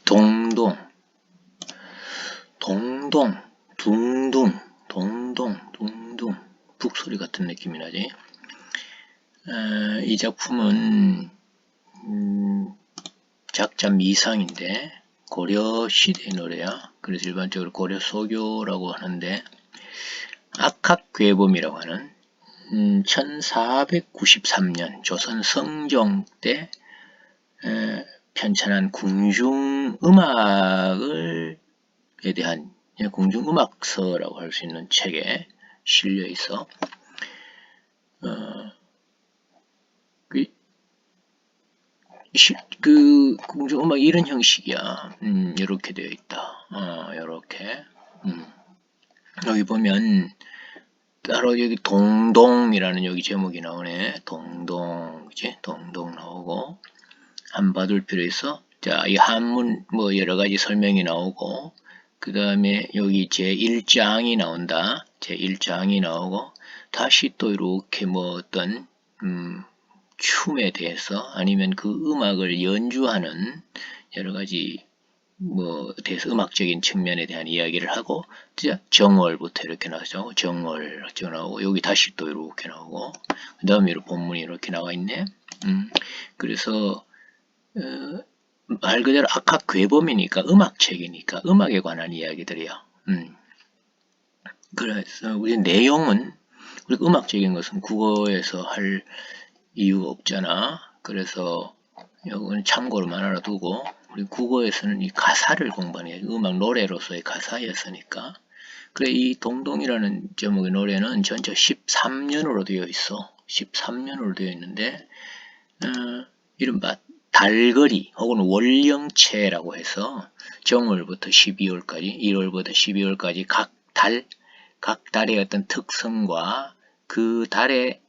동동, 동동, 둥둥, 동동, 둥둥. 북소리 같은 느낌이 나지. 이 작품은 작자 미상인데 고려 시대 노래야. 그래서 일반적으로 고려 소교라고 하는데, 악학괴범이라고 하는 1493년 조선 성종 때 편찬한 궁중음악에 대한 궁중음악서라고 할 수 있는 책에 실려 있어. 그 궁중음악 이런 형식이야. 이렇게 되어 있다. 이렇게. 여기 보면 따로 여기 동동이라는 여기 제목이 나오네. 동동, 그치? 동동 나오고. 한 봐둘 필요 있어. 자, 이 한문 뭐 여러 가지 설명이 나오고, 그 다음에 여기 제1장이 나온다. 제1장이 나오고, 다시 또 이렇게 뭐 어떤 춤에 대해서 아니면 그 음악을 연주하는 여러 가지 뭐 대해서 음악적인 측면에 대한 이야기를 하고, 정월부터 이렇게 나오죠. 정월 나오고, 여기 다시 또 이렇게 나오고, 그 다음에 본문이 이렇게 나와 있네. 그래서 말 그대로 악학괴범이니까 음악책이니까 음악에 관한 이야기들이야. 그래서 우리 내용은 우리가 음악적인 것은 국어에서 할 이유가 없잖아. 그래서 이건 참고로만 알아두고, 우리 국어에서는 이 가사를 공부하는 게 음악 노래로서의 가사였으니까. 그래, 이 동동이라는 제목의 노래는 전체 13년으로 되어 있어. 13년으로 되어 있는데 이른바 달거리 혹은 월령체라고 해서 정월부터 12월까지, 1월부터 12월까지 각 달의 어떤 특성과 그 달에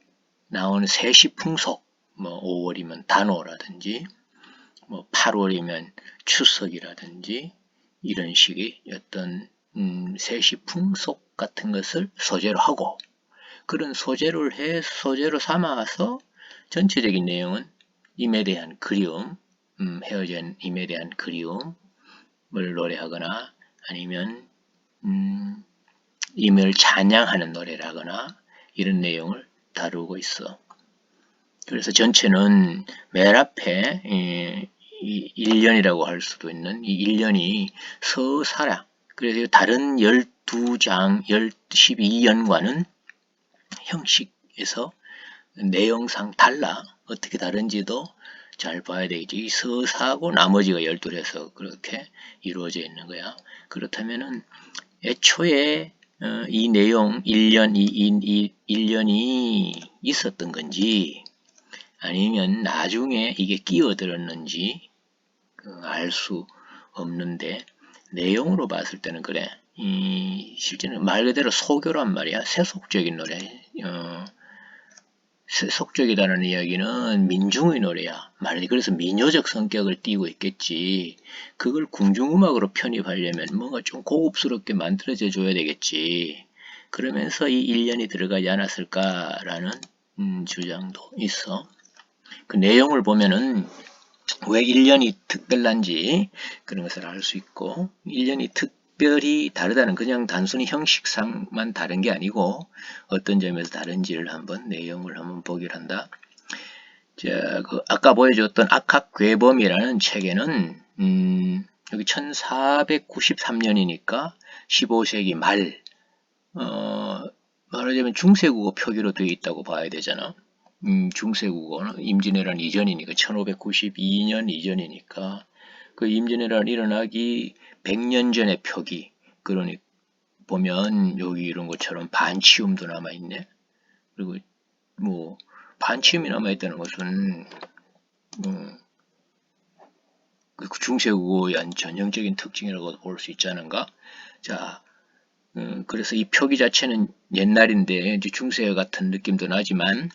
나오는 세시풍속, 뭐 5월이면 단오라든지 뭐 8월이면 추석이라든지 이런 식의 어떤 세시풍속 같은 것을 소재로 하고, 그런 소재로 삼아서 전체적인 내용은 임에 대한 그리움, 헤어진 임에 대한 그리움을 노래하거나 아니면 임을 찬양하는 노래라거나 이런 내용을 다루고 있어. 그래서 전체는 맨 앞에 1년이라고 할 수도 있는 이 1년이 서사라. 그래서 다른 12장, 12연과는 형식에서 내용상 달라. 어떻게 다른지도 잘 봐야 되겠지. 이 서사하고 나머지가 12에서 그렇게 이루어져 있는 거야. 그렇다면은 애초에 이 내용 1년이 있었던 건지 아니면 나중에 이게 끼어들었는지 알 수 없는데, 내용으로 봤을 때는 그래. 실제는 말 그대로 소교란 말이야. 세속적인 노래. 세속적이다는 이야기는 민중의 노래야. 그래서 민요적 성격을 띠고 있겠지. 그걸 궁중음악으로 편입하려면 뭔가 좀 고급스럽게 만들어져 줘야 되겠지. 그러면서 이 1년이 들어가지 않았을까라는 주장도 있어. 그 내용을 보면은 왜 1년이 특별한지 그런 것을 알 수 있고, 1년이 특별히 다르다는 그냥 단순히 형식상만 다른 게 아니고 어떤 점에서 다른지를 한번 내용을 한번 보기를 한다. 자, 아까 보여줬던 악학괴범이라는 책에는 여기 1493년이니까 15세기 말 말하자면 중세국어 표기로 되어 있다고 봐야 되잖아. 중세국어는 임진왜란 이전이니까 1592년 이전이니까 그 임진왜란 일어나기 100년 전의 표기. 그러니 보면 여기 이런 것처럼 반치음도 남아있네. 그리고 뭐 반치음이 남아있다는 것은 그 중세국어의 전형적인 특징이라고 볼 수 있지 않은가? 자, 그래서 이 표기 자체는 옛날인데 이제 중세어 같은 느낌도 나지만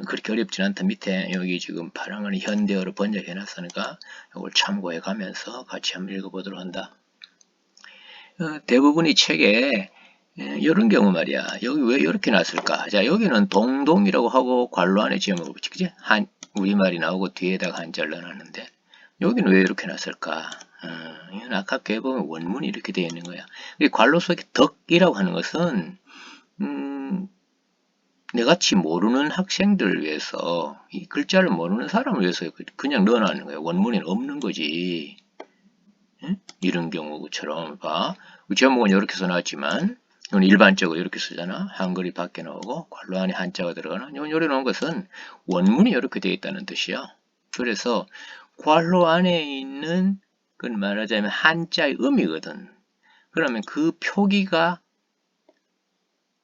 그렇게 어렵진 않다. 밑에 여기 지금 파랑은 현대어로 번역해 놨으니까 이걸 참고해 가면서 같이 한번 읽어보도록 한다. 대부분의 책에 이런 경우 말이야. 여기 왜 이렇게 놨을까? 자, 여기는 동동이라고 하고 괄호 안에 지어먹고 그치? 우리말이 나오고 뒤에다가 한자를 넣어놨는데 여기는 왜 이렇게 놨을까? 이건 아깝게 보면 원문이 이렇게 되어 있는 거야. 괄호 속에 덕이라고 하는 것은 내같이 모르는 학생들을 위해서, 이 글자를 모르는 사람을 위해서 그냥 넣어놨는 거야. 원문에는 없는 거지. 응? 이런 경우처럼 봐. 제목은 이렇게 써놨지만 이건 일반적으로 이렇게 쓰잖아. 한글이 밖에 나오고 괄호 안에 한자가 들어가는. 요래 놓은 것은 원문이 이렇게 되어 있다는 뜻이야. 그래서 괄호 안에 있는 그건 말하자면 한자의 의미거든. 그러면 그 표기가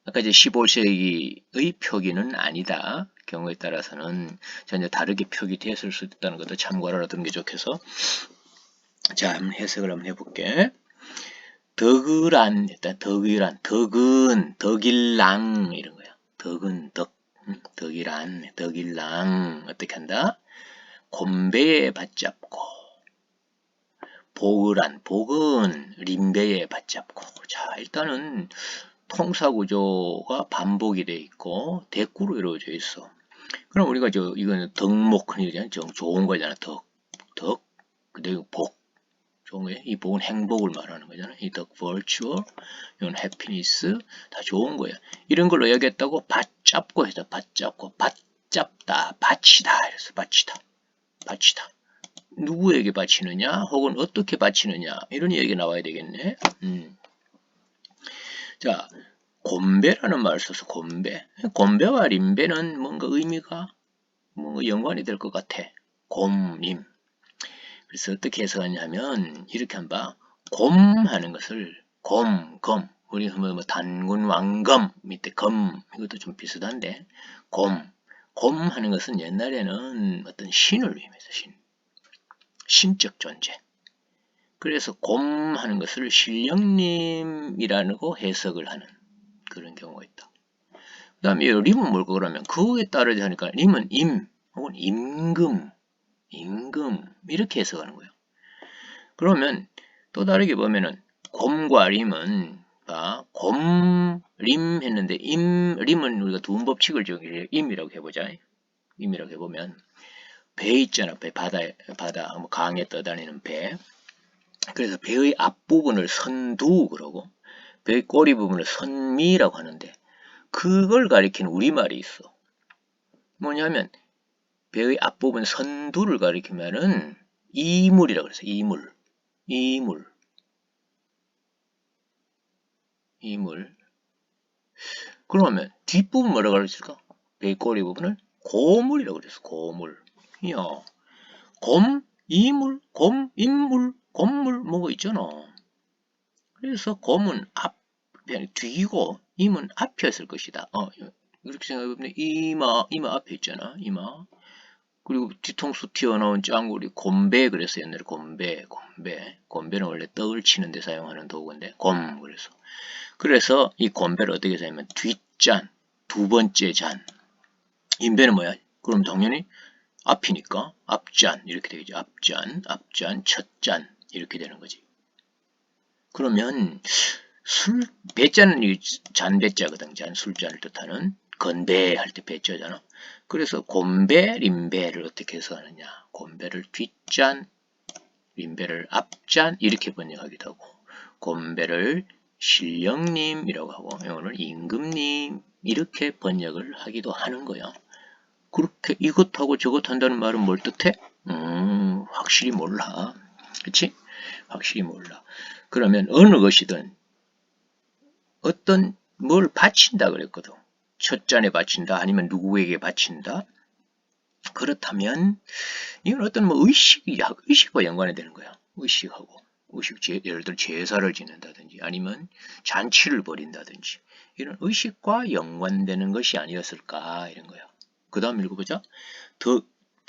아까 이제 15세기의 표기는 아니다. 경우에 따라서는 전혀 다르게 표기됐을 수도 있다는 것도 참고를 알아두는 게 좋겠어. 자, 한번 해석을 한번 해볼게. 덕을안, 일단 덕이란, 덕은, 덕일랑, 이런 거야. 덕은, 덕, 덕이란, 덕일랑, 어떻게 한다? 곤배에 받잡고, 복을안, 복은 림배에 받잡고. 자, 일단은 통사구조가 반복이 돼 있고 대꾸로 이루어져 있어. 그럼 우리가 이거는 덕목이잖아. 좋은 거잖아. 덕, 그리고 복, 좋은 거야. 이 복은 행복을 말하는 거잖아. 이 덕, virtue, 이건 happiness, 다 좋은 거야. 이런 걸로 여겼다고 받잡고 해서 받잡고, 받잡다, 바치다, 이래서 바치다. 누구에게 바치느냐, 혹은 어떻게 바치느냐, 이런 얘기가 나와야 되겠네. 자, 곤배라는 말을 써서 곤배. 곤배와 림배는 뭔가 의미가 뭔가 연관이 될 것 같아. 곰림. 그래서 어떻게 해석하냐면 이렇게 한번 곰하는 것을 검. 우리 뭐 단군 왕검 밑에 검 이것도 좀 비슷한데 곰하는 것은 옛날에는 어떤 신을 의미해서 신적 존재. 그래서 곰하는 것을 신령님이라고 해석을 하는 그런 경우가 있다. 그 다음에 림은 뭘까 그러면 그거에 따르지 하니까 림은 임 혹은 임금 이렇게 해석하는 거예요. 그러면 또 다르게 보면은 곰과 림은 곰, 림 했는데 림은 우리가 두 법칙을 적용해 임이라고 해보자. 임이라고 해보면 배 있잖아. 배 바다 뭐 강에 떠다니는 배. 그래서 배의 앞부분을 선두 그러고 배의 꼬리 부분을 선미라고 하는데 그걸 가리키는 우리말이 있어. 뭐냐면 배의 앞부분 선두를 가리키면은 이물이라고 그랬어. 이물. 그러면 뒷부분 뭐라고 가르칠까? 배의 꼬리 부분을 고물이라고 그랬어. 고물. 이야. 곰, 이물, 곰, 인물, 곰물 뭐가 있잖아. 그래서 곰은 뒤고 임은 앞이었을 것이다. 이렇게 생각해보면 이마 앞에 있잖아. 이마. 그리고 뒤통수 튀어나온 짱구리 곰배 그래서 옛날에 곰배는 원래 떡을 치는데 사용하는 도구인데 그래서 이 곰배를 어떻게 사용하면 뒷잔 두 번째 잔 인배는 뭐야? 그럼 당연히 앞이니까 앞잔 이렇게 되겠지. 앞잔 첫잔 이렇게 되는 거지. 그러면 배자는 잔배자거든. 술잔을 뜻하는 건배 할 때 배자잖아. 그래서 곰배, 림배를 어떻게 해석하느냐. 곰배를 뒷잔, 림배를 앞잔 이렇게 번역하기도 하고 곰배를 신령님이라고 하고 이거는 임금님 이렇게 번역을 하기도 하는 거야. 그렇게 이것하고 저것 한다는 말은 뭘 뜻해? 확실히 몰라. 그치? 확실히 몰라. 그러면 어느 것이든 어떤 뭘 바친다 그랬거든. 첫 잔에 바친다 아니면 누구에게 바친다. 그렇다면 이건 어떤 뭐 의식과 연관이 되는 거야. 예를 들어 제사를 지낸다든지 아니면 잔치를 벌인다든지 이런 의식과 연관되는 것이 아니었을까 이런 거야. 그 다음 읽어보자.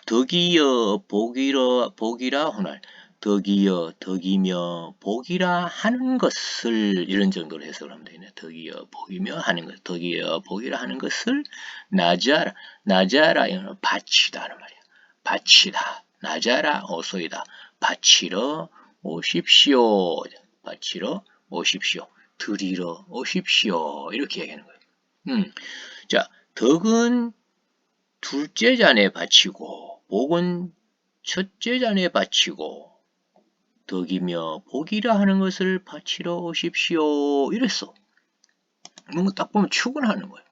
덕이여 복이라 호날 덕이여 덕이며 복이라 하는 것을 이런 정도로 해석을 하면 되네. 덕이여 복이며 하는 것 덕이여 복이라 하는 것을 나자라 이거는 바치다 하는 말이야. 바치다 나자라 어소이다 바치러 오십시오 드리러 오십시오 이렇게 얘기하는 거예요. 자 덕은 둘째 잔에 바치고 복은 첫째 잔에 바치고 덕이며 복이라 하는 것을 바치러 오십시오. 이랬어. 뭔가 딱 보면 축원하는 거예요.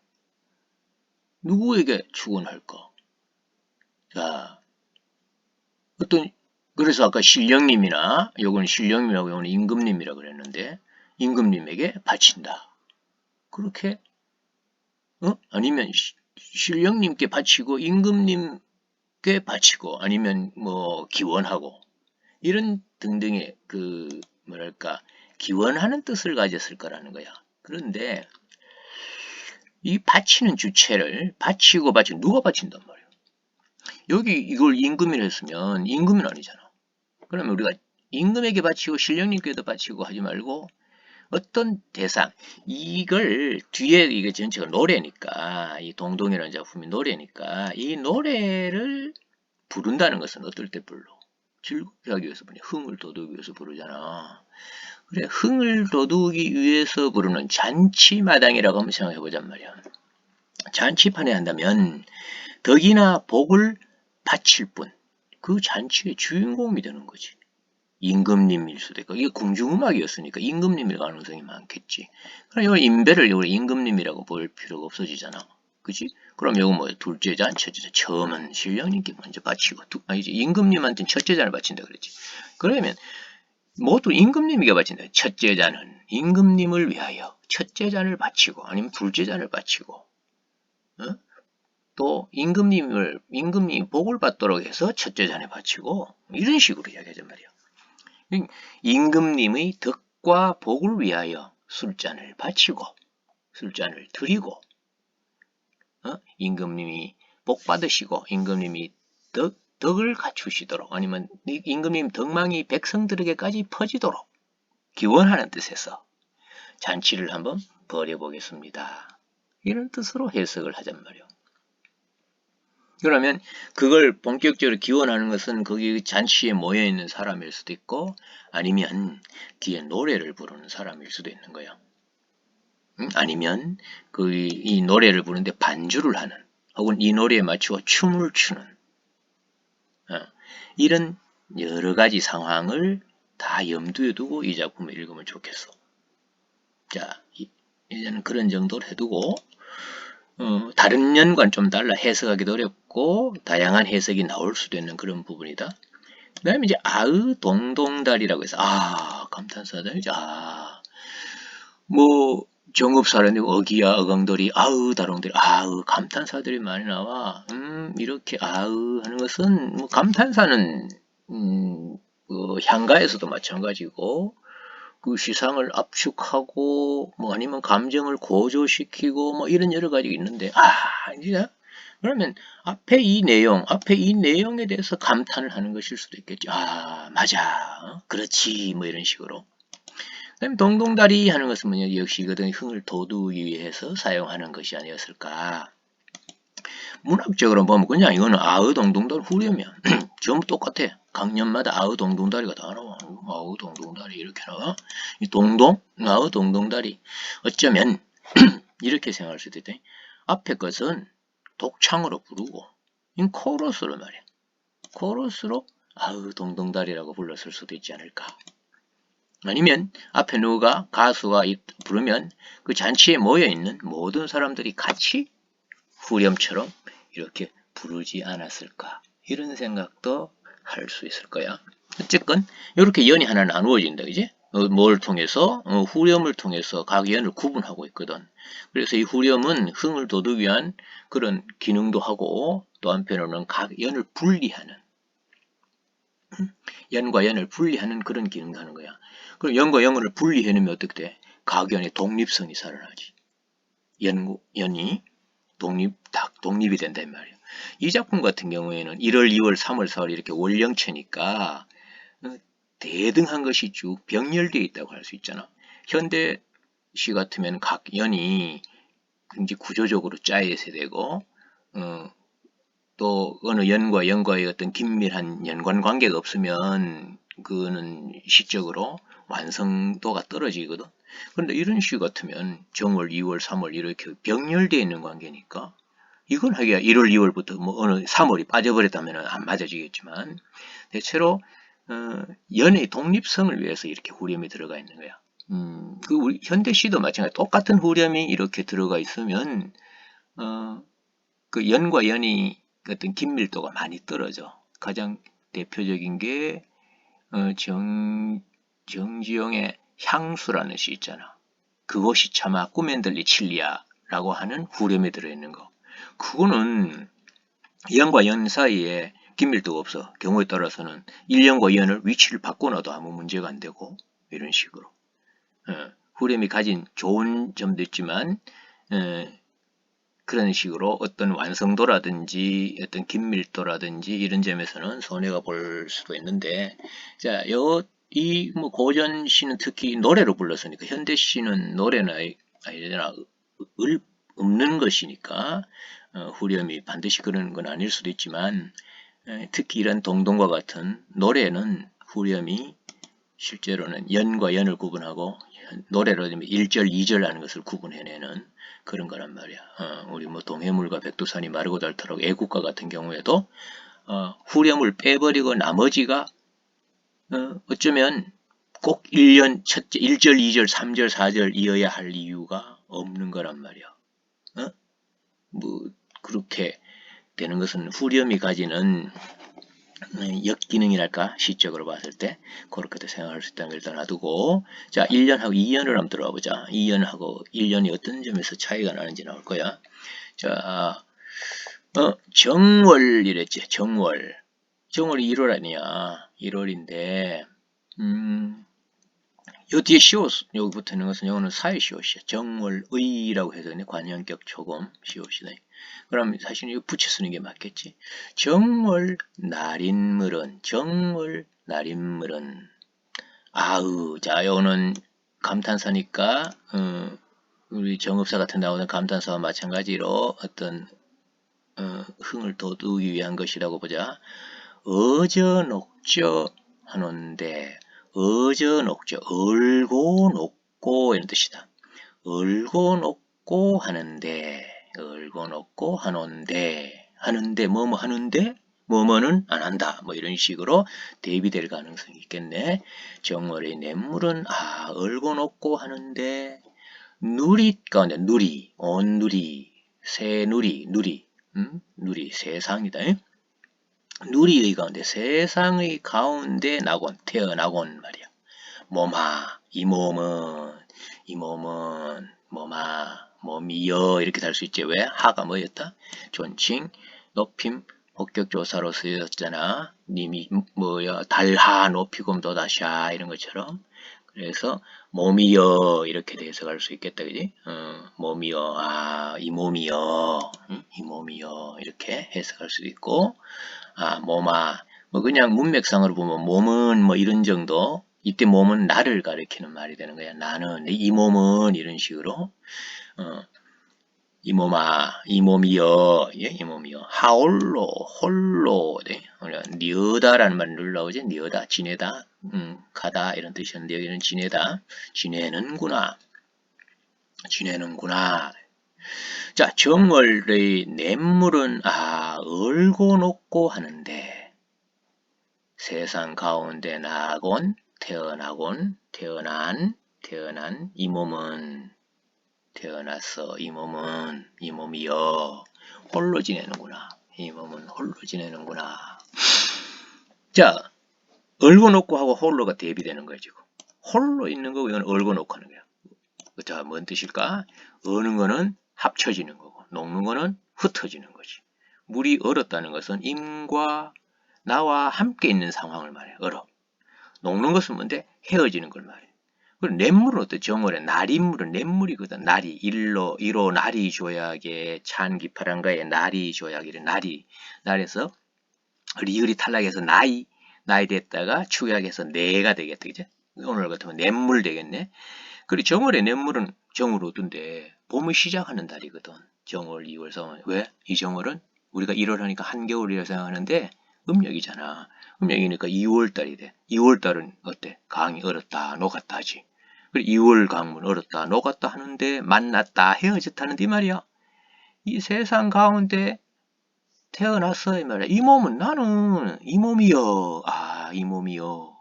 누구에게 축원할까? 자, 그래서 아까 신령님이나, 요건 신령님이라고, 요건 임금님이라고 그랬는데, 임금님에게 바친다. 그렇게, 아니면 신령님께 바치고, 임금님께 바치고, 아니면 뭐, 기원하고, 이런 등등의 기원하는 뜻을 가졌을 거라는 거야. 그런데, 이 바치는 주체를 바치고 누가 바친단 말이야? 여기 이걸 임금이라 했으면 임금은 아니잖아. 그러면 우리가 임금에게 바치고 신령님께도 바치고 하지 말고 어떤 대상, 이걸 뒤에 이게 전체가 노래니까, 이 동동이라는 작품이 노래니까 이 노래를 부른다는 것은 어떨 때 불러? 즐겁게 하기 위해서 부르냐? 흥을 돋우기 위해서 부르잖아. 그래, 흥을 돋우기 위해서 부르는 잔치마당이라고 한번 생각해 보잔 말이야. 잔치판에 한다면 덕이나 복을 바칠 뿐, 그 잔치의 주인공이 되는 거지. 임금님일 수도 있고, 이게 궁중음악이었으니까 임금님일 가능성이 많겠지. 그럼 이 임배를 임금님이라고 볼 필요가 없어지잖아. 그치? 그럼 이거 뭐 둘째 잔, 첫째 잔, 처음은 신령님께 먼저 바치고, 아니지, 임금님한테는 첫째 잔을 바친다 그랬지. 그러면 모두 임금님에게 바친다. 첫째 잔은 임금님을 위하여 첫째 잔을 바치고, 아니면 둘째 잔을 바치고, 또 임금님이 복을 받도록 해서 첫째 잔에 바치고, 이런 식으로 이야기하단 말이야. 임금님의 덕과 복을 위하여 술잔을 바치고, 술잔을 드리고, 임금님이 복 받으시고, 임금님이 덕을 갖추시도록, 아니면 임금님 덕망이 백성들에게까지 퍼지도록 기원하는 뜻에서 잔치를 한번 벌여보겠습니다. 이런 뜻으로 해석을 하잔 말이요. 그러면 그걸 본격적으로 기원하는 것은 거기 잔치에 모여있는 사람일 수도 있고, 아니면 뒤에 노래를 부르는 사람일 수도 있는 거예요. 아니면 이 노래를 부르는데 반주를 하는, 혹은 이 노래에 맞추어 춤을 추는, 이런 여러 가지 상황을 다 염두에 두고 이 작품을 읽으면 좋겠어. 자, 이제는 그런 정도로 해두고, 다른 년과는 좀 달라 해석하기도 어렵고 다양한 해석이 나올 수도 있는 그런 부분이다. 그 다음에 이제 동동달이라고 해서 감탄사다. 뭐 정읍사라는 어기야 어강돌이 다롱들이 감탄사들이 많이 나와. 이렇게 하는 것은 뭐 감탄사는 향가에서도 마찬가지고, 그 시상을 압축하고, 뭐 아니면 감정을 고조시키고, 뭐 이런 여러 가지가 있는데, 이제 그러면 앞에 이 내용에 대해서 감탄을 하는 것일 수도 있겠죠. 맞아, 그렇지, 뭐 이런 식으로. 그다음에 동동다리 하는 것은 뭐냐, 역시 이거는 흥을 돋우기 위해서 사용하는 것이 아니었을까. 문학적으로 보면 그냥 이거는 동동다리 후렴이야. 전부 똑같아. 강년마다 동동다리가 다 나와. 동동다리 이렇게 나와. 이 동동다리. 어쩌면 이렇게 생각할 수도 있다. 앞에 것은 독창으로 부르고, 이 코러스로 말이야. 코러스로 동동다리라고 불렀을 수도 있지 않을까. 아니면 앞에 가수가 부르면 그 잔치에 모여있는 모든 사람들이 같이 후렴처럼 이렇게 부르지 않았을까. 이런 생각도 할 수 있을 거야. 어쨌건 이렇게 연이 하나 나누어진다. 그지? 뭘 통해서? 후렴을 통해서 각 연을 구분하고 있거든. 그래서 이 후렴은 흥을 돋우기 위한 그런 기능도 하고, 또 한편으로는 각 연을 분리하는, 연과 연을 분리하는 그런 기능도 하는 거야. 그럼 연과 연을 분리해내면 어떻게 돼? 각 연의 독립성이 살아나지. 연이 독립이 된단 말이에요. 이 작품 같은 경우에는 1월, 2월, 3월, 4월 이렇게 월령체니까 대등한 것이 쭉 병렬되어 있다고 할 수 있잖아. 현대시 같으면 각 연이 굉장히 구조적으로 짜여야 되고, 또 어느 연과 연과의 어떤 긴밀한 연관 관계가 없으면 그거는 시적으로 완성도가 떨어지거든. 그런데 이런 시 같으면 정월, 2월, 3월 이렇게 병렬되어 있는 관계니까, 이건 하기야 1월, 2월부터 뭐 어느 3월이 빠져버렸다면 안 맞아지겠지만, 대체로 연의 독립성을 위해서 이렇게 후렴이 들어가 있는 거야. 우리 현대시도 마찬가지. 똑같은 후렴이 이렇게 들어가 있으면 그 연과 연이 어떤 긴밀도가 많이 떨어져. 가장 대표적인 게 정지용의 향수라는 시 있잖아. 그것이 차마 꿈엔 들리 칠리야라고 하는 후렴이 들어있는 거. 그거는 연과 연 사이에 긴밀도가 없어. 경우에 따라서는 1년과 2년을 위치를 바꿔놔도 아무 문제가 안 되고 이런 식으로 후렴이 가진 좋은 점도 있지만 그런 식으로 어떤 완성도라든지 어떤 긴밀도라든지 이런 점에서는 손해가 볼 수도 있는데, 자, 이 뭐 고전 시는 특히 노래로 불렀으니까 현대 시는 노래나 아니나 없는 것이니까 후렴이 반드시 그런 건 아닐 수도 있지만, 특히 이런 동동과 같은 노래는 후렴이 실제로는 연과 연을 구분하고 노래로 되면 1절, 2절 하는 것을 구분해내는 그런 거란 말이야. 우리 뭐 동해물과 백두산이 마르고 닳도록 애국가 같은 경우에도 후렴을 빼버리고 나머지가 어쩌면 꼭 1절, 2절, 3절, 4절 이어야 할 이유가 없는 거란 말이야. 뭐 그렇게 되는 것은 후렴이 가지는 역기능이랄까 시적으로 봤을 때 그렇게도 생각할 수 있다는 걸 일단 놔두고, 자 1년하고 2년을 한번 들어가 보자. 2년하고 1년이 어떤 점에서 차이가 나는지 나올 거야. 자 정월이랬지. 정월이 1월 아니야. 1월인데 요 뒤에 시옷 여기 붙어있는 것은 요거는 사회시옷이야. 정월의라고 해서 관형격 초금 시옷이다. 그럼 사실 이거 붙여 쓰는 게 맞겠지. 정월 날인물은 아으. 자 요거는 감탄사니까 우리 정읍사 같은 나오는 감탄사와 마찬가지로 어떤 흥을 돋우기 위한 것이라고 보자. 어저녹저 하는데 어저녹저 얼고 녹고 이런 뜻이다. 얼고 녹고 하는데 뭐뭐 하는데 뭐뭐는 안 한다. 뭐 이런 식으로 대비될 가능성이 있겠네. 정월의 냇물은 얼고 녹고 하는데 누리 가운데 누리, 온누리, 새누리, 누리 세상이다. 누리의 가운데 세상의 가운데 나곤 태어나곤 말이야. 몸아 이 몸은 몸이여 이렇게 달 수 있지. 왜? 하가 뭐였다? 존칭 높임 목격조사로 쓰였잖아. 님이 뭐야 달하 높이금 도다샤 이런 것처럼. 그래서 몸이여 이렇게 해석할 수 있겠다. 그지? 몸이여 이 몸이여 이 몸이여 이렇게 해석할 수도 있고, 몸아 뭐 그냥 문맥상으로 보면 몸은 뭐 이런 정도. 이때 몸은 나를 가리키는 말이 되는 거야. 나는 이 몸은 이런 식으로 이 몸아 이 몸이여 이 몸이여 홀로 네. 니어다라는 말 늘 나오지. 니어다 지내다 가다 이런 뜻이었는데 여기는 지내다 지내는구나. 자 정월의 냇물은 얼고 녹고 하는데 세상 가운데 나곤 태어난 이 몸은 태어났어. 이 몸이여 홀로 지내는구나. 이 몸은 홀로 지내는구나. 자 얼고 녹고 하고 홀로가 대비되는 거야. 지금 홀로 있는 거고 이건 얼고 녹고 하는 거야. 자, 뭔 뜻일까? 어는 거는 합쳐지는 거고 녹는 거는 흩어지는 거지. 물이 얼었다는 것은 임과 나와 함께 있는 상황을 말해. 얼어. 녹는 것은 뭔데? 헤어지는 걸 말해. 그리고 냇물은 어때? 정월에 날인물은 냇물이거든. 날이 이로 날이 조약에 찬 기파란가에 날이 조약이래. 날에서 리을이 탈락해서 나이 됐다가 축약해서 내가 되겠다. 그죠? 오늘 같으면 냇물 되겠네. 그리고 정월에 냇물은 정월 어떤데 봄을 시작하는 달이거든. 정월, 2월, 3월. 왜? 이 정월은 우리가 1월 하니까 한겨울이라 생각하는데 음력이잖아. 음력이니까 2월달이 돼. 2월달은 어때? 강이 얼었다 녹았다 하지. 그리고 2월 강물 얼었다 녹았다 하는데 만났다 헤어졌다는데 이 말이야. 이 세상 가운데 태어났어 이 말이야. 이 몸은 나는 이 몸이여. 야, 이 몸이여.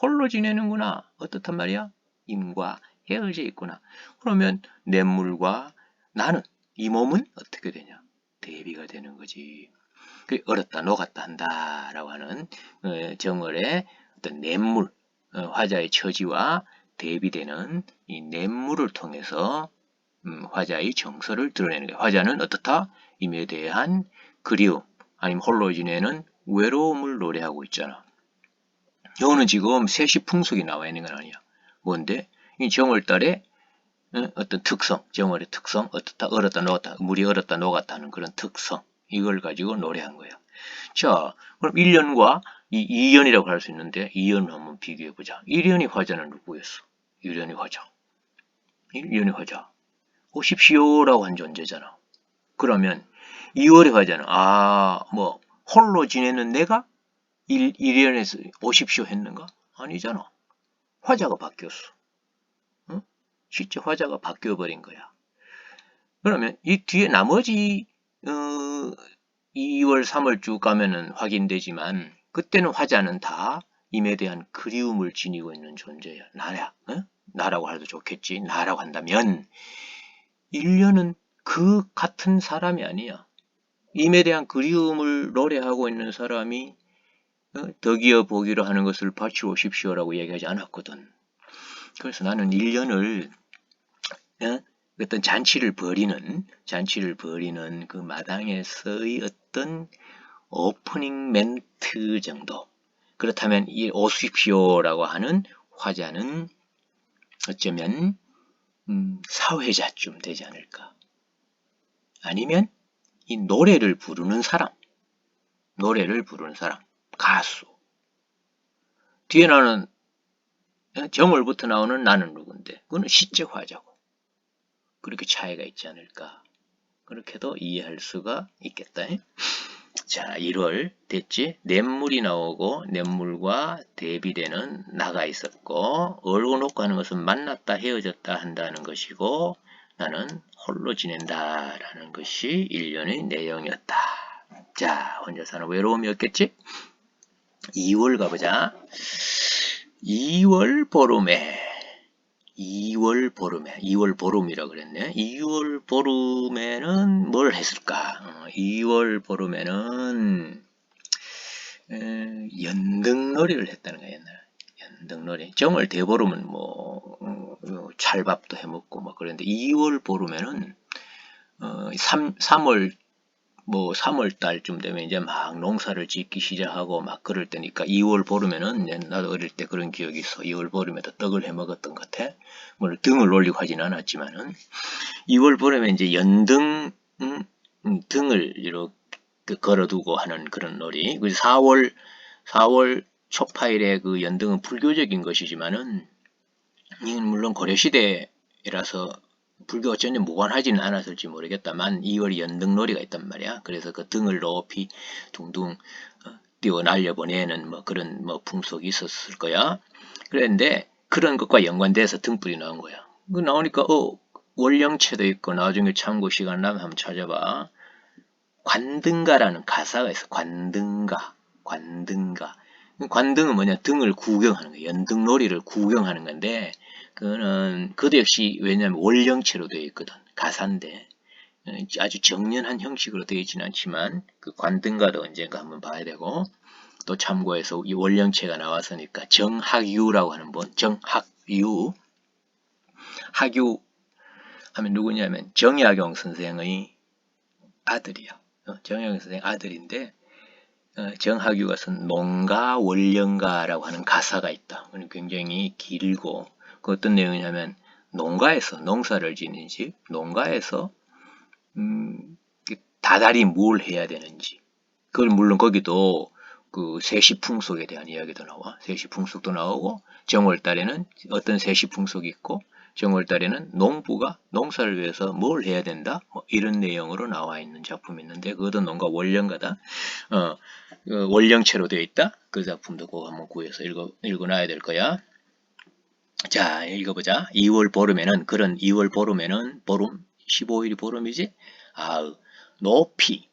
홀로 지내는구나. 어떻단 말이야? 임과 헤어져 있구나. 그러면 냇물과 나는, 이 몸은 어떻게 되냐? 대비가 되는 거지. 얼었다 녹았다 한다라고 하는 정월의 어떤 냇물, 화자의 처지와 대비되는 이 냇물을 통해서 화자의 정서를 드러내는 거예요. 화자는 어떻다? 임에 대한 그리움, 아니면 홀로 지내는 외로움을 노래하고 있잖아. 이거는 지금 세시풍속이 나와 있는 건 아니야. 뭔데? 이 정월달에 어떤 특성, 정월의 특성, 어떻다, 얼었다 녹았다, 물이 얼었다 녹았다 하는 그런 특성, 이걸 가지고 노래한 거야. 자, 그럼 1년과 이 2년이라고 할 수 있는데 2년을 한번 비교해보자. 1년의 화자는 누구였어? 1년의 화자. 1년의 화자. 오십시오라고 한 존재잖아. 그러면 2월의 화자는 홀로 지내는 내가 1년에서 오십시오 했는가? 아니잖아. 화자가 바뀌었어. 응? 실제 화자가 바뀌어버린 거야. 그러면 이 뒤에 나머지 2월, 3월 쭉 가면은 확인되지만 그때는 화자는 다 임에 대한 그리움을 지니고 있는 존재야. 나야. 나라고 해도 좋겠지. 나라고 한다면 1년은 그 같은 사람이 아니야. 임에 대한 그리움을 노래하고 있는 사람이 덕이어 보기로 하는 것을 바치러 오십시오라고 얘기하지 않았거든. 그래서 나는 1년을 어떤 잔치를 벌이는 그 마당에서의 어떤 오프닝 멘트 정도. 그렇다면 이 오십시오라고 하는 화자는 어쩌면 사회자쯤 되지 않을까. 아니면 이 노래를 부르는 사람, 가수. 뒤에 나오는 정월부터 나오는 나는 누군데? 그거는 시제 화자고. 그렇게 차이가 있지 않을까. 그렇게도 이해할 수가 있겠다. 자, 1월 됐지? 냇물이 나오고 냇물과 대비되는 나가 있었고, 얼고 놓고 하는 것은 만났다 헤어졌다 한다는 것이고, 나는 홀로 지낸다라는 것이 1년의 내용이었다. 자, 혼자 사는 외로움이었겠지? 2월 가보자. 2월 보름이라고 그랬네. 2월 보름에는 뭘 했을까? 2월 보름에는 연등놀이를 했다는 거야. 연등놀이. 정월 대보름은 찰밥도 해먹고 막 그랬는데 2월 보름에는 3월 3월 달쯤 되면 이제 막 농사를 짓기 시작하고 막 그럴 때니까 2월 보름에는 나도 어릴 때 그런 기억이 있어. 2월 보름에도 떡을 해 먹었던 것 같아. 물론 등을 올리고 하진 않았지만은 2월 보름에 이제 연등 등을 이렇게 걸어두고 하는 그런 놀이. 4월 초파일에 그 연등은 불교적인 것이지만은 이건 물론 고려시대라서 불교가 전혀 무관하지는 않았을지 모르겠다만 2월 연등놀이가 있단 말이야. 그래서 그 등을 높이 둥둥 띄워 날려보내는 그런 풍속이 있었을 거야. 그런데 그런 것과 연관돼서 등불이 나온 거야. 그 나오니까 월령체도 있고 나중에 참고 시간 나면 한번 찾아봐. 관등가라는 가사가 있어. 관등가. 관등은 뭐냐? 등을 구경하는 거야. 연등놀이를 구경하는 건데 그것도 역시 왜냐하면 월령체로 되어 있거든. 가사인데 아주 정연한 형식으로 되어 있지는 않지만 그 관등가도 언젠가 한번 봐야 되고 또 참고해서 이 월령체가 나왔으니까 정학유라고 하는 분. 정학유 학유 하면 누구냐면 정약용 선생의 아들이야. 정약용 선생 아들인데 정학유가 쓴 농가월령가라고 하는 가사가 있다. 굉장히 길고 그 어떤 내용이냐면 농가에서 농사를 지는 집, 농가에서 다달이 뭘 해야 되는지. 그걸 물론 거기도 그 세시풍속에 대한 이야기도 나와. 세시풍속도 나오고 정월달에는 어떤 세시풍속이 있고 정월달에는 농부가 농사를 위해서 뭘 해야 된다. 이런 내용으로 나와 있는 작품이 있는데 그것도 농가 월령가다. 월령체로 되어 있다. 그 작품도 꼭 한번 구해서 읽어놔야 될 거야. 자, 읽어보자. 2월 보름에는 보름 15일이 보름이지. 높이.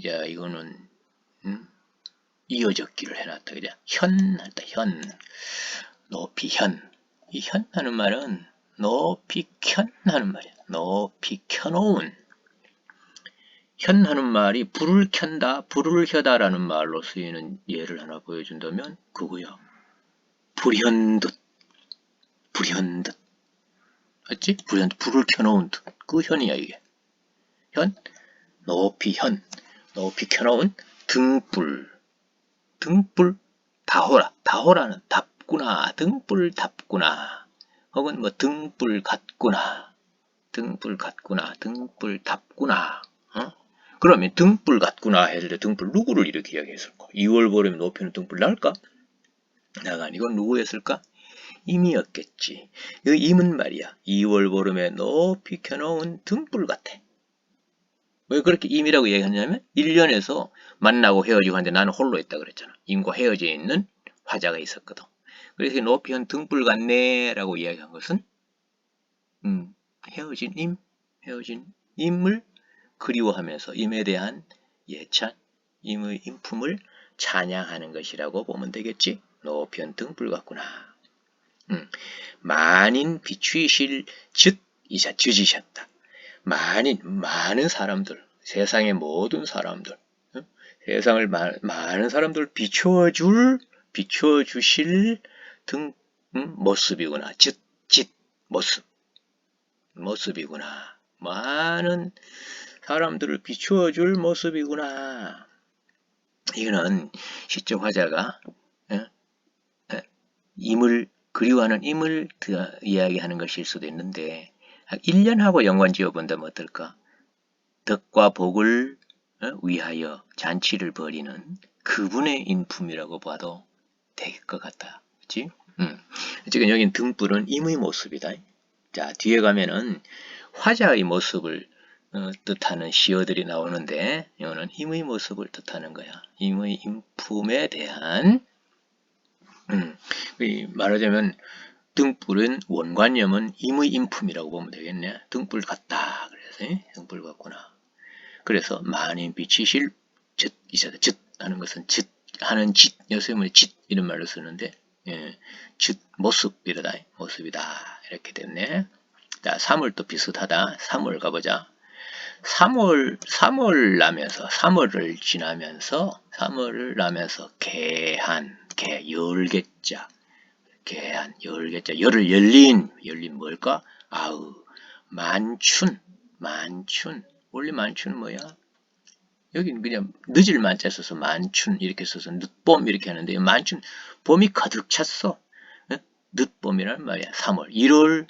자, 이거는 이어적기를 해놨다. 그죠? 현, 했다. 현. 높이 현. 이 현 하는 말은 높이 켠 하는 말이야. 높이 켜놓은. 현 하는 말이 불을 켠다, 불을 켜다라는 말로 쓰이는 예를 하나 보여준다면 그거야. 불현듯. 불현듯. 맞지? 불현듯. 불을 켜놓은 듯. 그 현이야 이게. 현. 높이 현. 높이 켜놓은 등불. 등불. 다호라. 다호라는 답구나. 등불 답구나. 혹은 뭐 등불 같구나. 등불 같구나. 등불 답구나. 어? 그러면 등불 같구나 했을 때 등불 누구를 이렇게 이야기했을까? 2월 보름에 높이는 등불 날까? 나가 아니고 누구였을까? 임이었겠지. 이 임은 말이야. 2월 보름에 높이 켜놓은 등불 같아. 왜 그렇게 임이라고 얘기하냐면 1년에서 만나고 헤어지고 하는데 나는 홀로 있다 그랬잖아. 임과 헤어져 있는 화자가 있었거든. 그래서 높이 한 등불 같네 라고 이야기한 것은 헤어진 임을 그리워하면서 임에 대한 예찬, 임의 인품을 찬양하는 것이라고 보면 되겠지. 높이 한 등불 같구나. 만인 비추이실 쯧이자 쯧이셨다. 많은 사람들, 세상의 모든 사람들, 세상을 많은 사람들 비추어주실 모습이구나. 모습이구나. 많은 사람들을 비추어줄 모습이구나. 이거는 시적 화자가 임을 그리워하는 임을 이야기하는 것일 수도 있는데 1년하고 연관지어 본다면 어떨까? 덕과 복을 위하여 잔치를 벌이는 그분의 인품이라고 봐도 될 것 같다. 그치? 지금 여긴 등불은 임의 모습이다. 자, 뒤에 가면은 화자의 모습을 뜻하는 시어들이 나오는데 이거는 힘의 모습을 뜻하는 거야. 힘의 인품에 대한 말하자면 등불은 원관념은 임의 인품이라고 보면 되겠네. 등불 같다. 그래서 등불 같구나. 그래서 만인 비치실 쯧이잖아. 쯧 하는 것은 쯧 하는 짓. 요새는 짓 이런 말로 쓰는데 쯧 모습이다. 모습이다. 이렇게 됐네. 자, 3월 또 비슷하다. 3월 가보자. 3월 나면서 개한, 열개자, 개한, 열개자, 열을 열린 뭘까? 아우, 만춘, 원래 만춘은 뭐야? 여기는 그냥 늦을 만자 써서 만춘 이렇게 써서 늦봄 이렇게 하는데 만춘, 봄이 가득 찼어. 늦봄이란 말이야. 3월, 1월,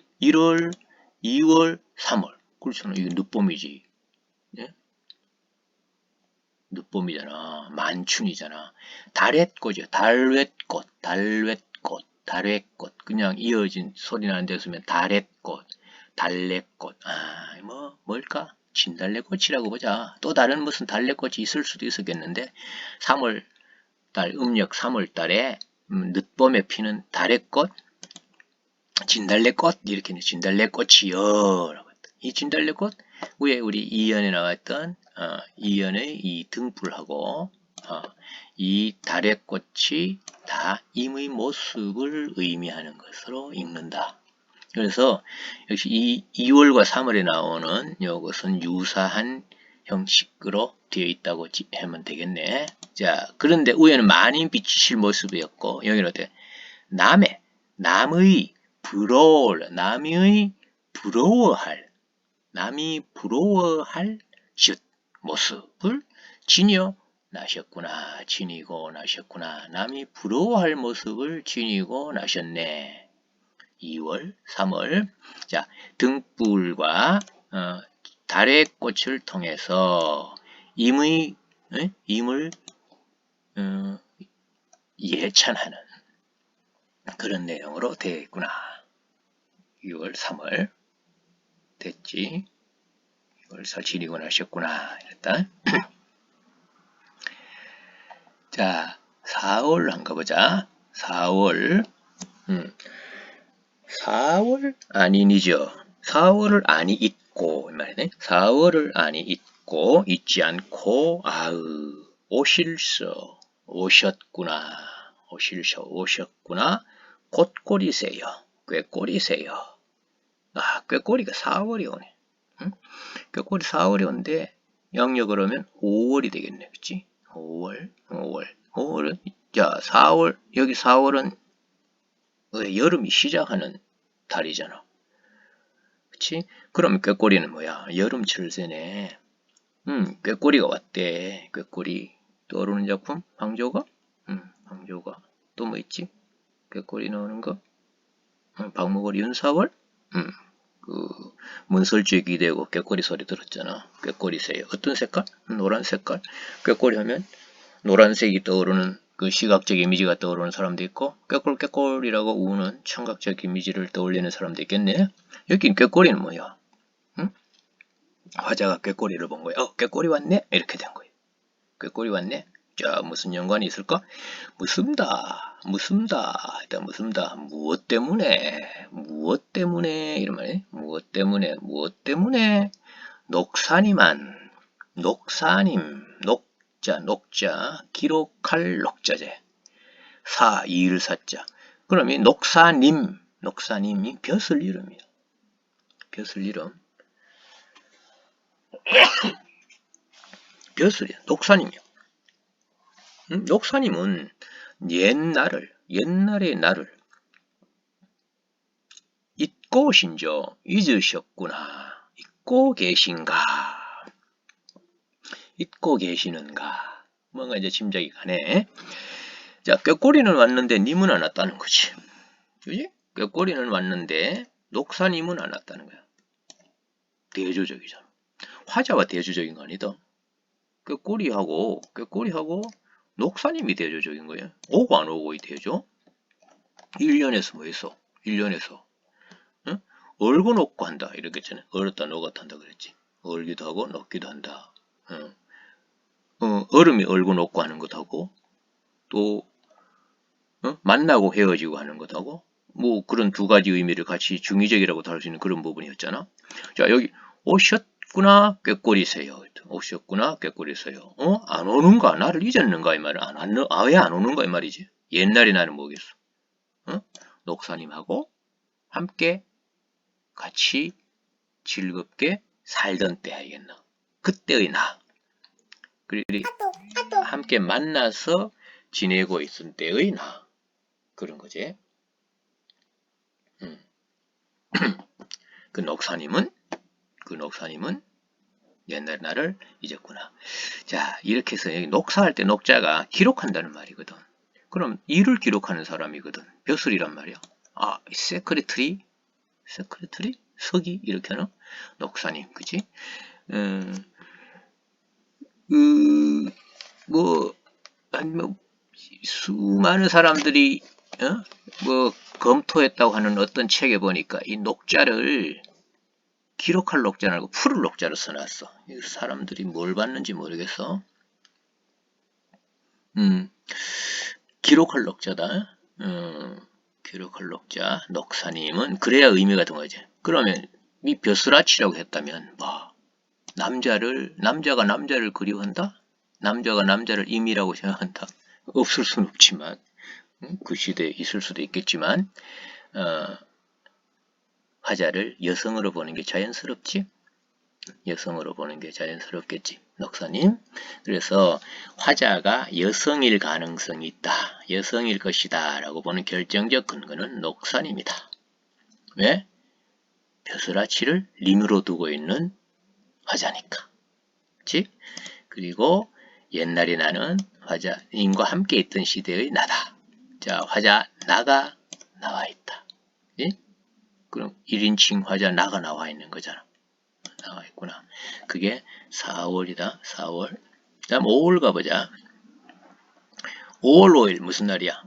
2월, 3월. 그렇잖아. 이게 늦봄이지. 예? 늦봄이잖아. 만춘이잖아. 달햇꽃이야. 달햇꽃. 그냥 이어진 소리 나는 데 쓰면 달햇꽃. 뭘까? 진달래꽃이라고 보자. 또 다른 무슨 달래꽃이 있을 수도 있었겠는데 3월달, 음력 3월달에 늦봄에 피는 달햇꽃, 진달래꽃 이렇게 진달래꽃이요. 이 진달래꽃 위에 우리 이연에 나왔던 이연의 이 등불하고 이 달의 꽃이 다 임의 모습을 의미하는 것으로 읽는다. 그래서 역시 2월과 3월에 나오는 이것은 유사한 형식으로 되어 있다고 하면 되겠네. 자, 그런데 위에는 만인 비치실 모습이었고 여기는 어때? 남의 남이 부러워할 모습을 지니고 나셨구나. 남이 부러워할 모습을 지니고 나셨네. 2월, 3월. 자, 등불과 달의 꽃을 통해서 임을 예찬하는 그런 내용으로 되어 있구나. 6월, 3월. 됐지? 이걸 지니고 나셨구나. 이랬다. 자, 4월 한번 가보자. 4월. 4월 아니죠. 4월을 아니 잊고, 이 말이네. 4월을 아니 잊고, 잊지 않고, 오실서. 오셨구나. 오셨구나. 곧꼬리세요. 꾀꼬리세요. 아, 꾀꼬리가 4월이 오네. 응? 꾀꼬리 4월이 오는데 양력으로 하면 5월이 되겠네. 그치? 5월은 자, 4월, 여기 4월은 여름이 시작하는 달이잖아. 그치? 그럼 꾀꼬리는 뭐야? 여름철새네. 꾀꼬리가 왔대. 꾀꼬리. 떠오르는 작품? 방조가? 방조가. 또 뭐 있지? 꾀꼬리 나오는 거? 박목월, 윤사월? 그 문설주에 기대고 꾀꼬리 소리 들었잖아. 꾀꼬리새요. 어떤 색깔? 노란 색깔. 꾀꼬리 하면 노란색이 떠오르는 그 시각적 이미지가 떠오르는 사람도 있고 꾀꼴꾀꼴이라고 우는 청각적 이미지를 떠올리는 사람도 있겠네. 여긴 꾀꼬리는 뭐야? 응? 화자가 꾀꼬리를 본 거야. 꾀꼬리 왔네? 이렇게 된 거야. 꾀꼬리 왔네? 자, 무슨 연관이 있을까? 무슨다. 일단 무슨다. 무엇 때문에, 이런 말이야. 무엇 때문에, 녹사님, 녹자, 기록할 녹자재. 이을 사자. 그럼 이 녹사님이 벼슬 이름이야. 벼슬 이름. 벼슬이야. 녹사님이야. 녹사님은 옛날의 나를 잊고 오신저 잊으셨구나. 잊고 계신가. 잊고 계시는가. 뭔가 이제 짐작이 가네. 자, 꾀꼬리는 왔는데 님은 안 왔다는 거지. 그지? 꾀꼬리는 왔는데 녹사님은 안 왔다는 거야. 대조적이잖아. 화자가 대조적인 거 아니다. 꾀꼬리하고 녹사님이 대조적인 거예요. 오고 안 오고의 대조. 1년에서 뭐 했어? 1년에서 응? 얼고 녹고 한다 이렇게 했잖아. 얼었다 녹았다 한다 그랬지. 얼기도 하고 녹기도 한다. 얼음이 얼고 녹고 하는 것하고 또 만나고 헤어지고 하는 것하고 뭐 그런 두 가지 의미를 같이 중의적이라고도 할 수 있는 그런 부분이었잖아. 자, 여기 오셨구나 꾀꼬리세요. 오셨구나 꾀꼬리세요. 안 오는가? 나를 잊었는가? 이 말은 왜 안 오는가? 이 말이지. 옛날에 나는 뭐겠어? 녹사님하고 함께 같이 즐겁게 살던 때 알겠나? 그때의 나. 그리고 함께 만나서 지내고 있을 때의 나. 그런 거지. 그 녹사님은 옛날 나를 잊었구나. 자, 이렇게 해서 여기 녹사할 때 녹자가 기록한다는 말이거든. 그럼 일을 기록하는 사람이거든. 벼슬이란 말이야. 세크레터리? 서기? 이렇게 하나? 녹사님, 그지? 수많은 사람들이, 검토했다고 하는 어떤 책에 보니까 이 녹자를 기록할 녹자는 아니고 풀을 녹자로 써놨어. 사람들이 뭘 봤는지 모르겠어. 기록할 녹자다. 기록할 녹자, 녹사님은 그래야 의미가 든 거지. 그러면 이 벼슬아치라고 했다면 남자가 남자를 그리워한다? 남자가 남자를 임이라고 생각한다? 없을 수는 없지만 그 시대에 있을 수도 있겠지만 화자를 여성으로 보는 게 자연스럽지? 여성으로 보는 게 자연스럽겠지. 녹사님. 그래서 화자가 여성일 가능성이 있다. 여성일 것이다. 라고 보는 결정적 근거는 녹사님이다. 왜? 벼슬아치를 림으로 두고 있는 화자니까. 그치? 그리고 옛날에 나는 화자님과 함께 있던 시대의 나다. 자, 화자 나가 나와 있다. 그치? 그럼 1인칭 화자 나가 나와 있는 거잖아. 나와 있구나. 그게 4월이다. 4월. 다음 5월 가보자. 5월 5일 무슨 날이야?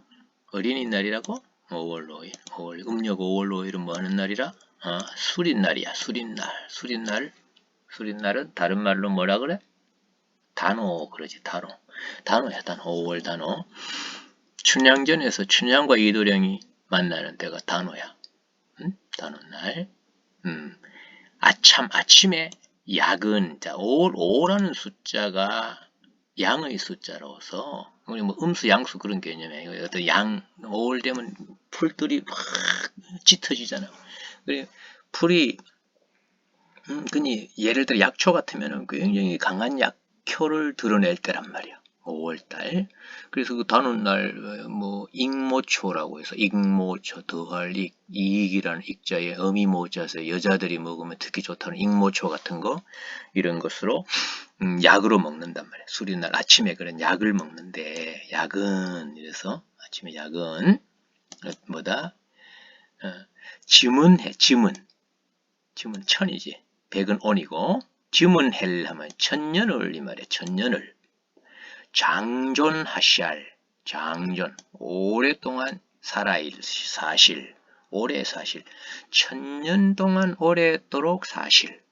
어린이날이라고? 5월 5일. 음력 5월 5일은 뭐 하는 날이라? 수린날이야. 수린날은 다른 말로 뭐라 그래? 단오 그러지. 단오야. 5월 단오. 춘향전에서 춘향과 이도령이 만나는 때가 단오야. 단오날. 아침에 야근. 자, 5라는 숫자가 양의 숫자로서 우리 뭐 음수 양수 그런 개념이에요. 어떤 양 5월 되면 풀들이 막 짙어지잖아요. 그래 풀이 그니 예를 들어 약초 같으면은 굉장히 강한 약효를 드러낼 때란 말이야. 5월달. 그래서 그 다는 날 뭐 익모초라고 해서 익모초 더할 이익이라는 익자에 어미모자서 여자들이 먹으면 특히 좋다는 익모초 같은 거 이런 것으로 약으로 먹는단 말이야. 술이 날 아침에 그런 약을 먹는데 약은 이래서 아침에 약은 뭐다? 지문해 지문 천이지. 백은 온이고 지문헬 하면 천년을 이 말이야. 천년을 장존하시알 장존 오랫동안 사실 오래 사실 천년 동안 오랫도록 사실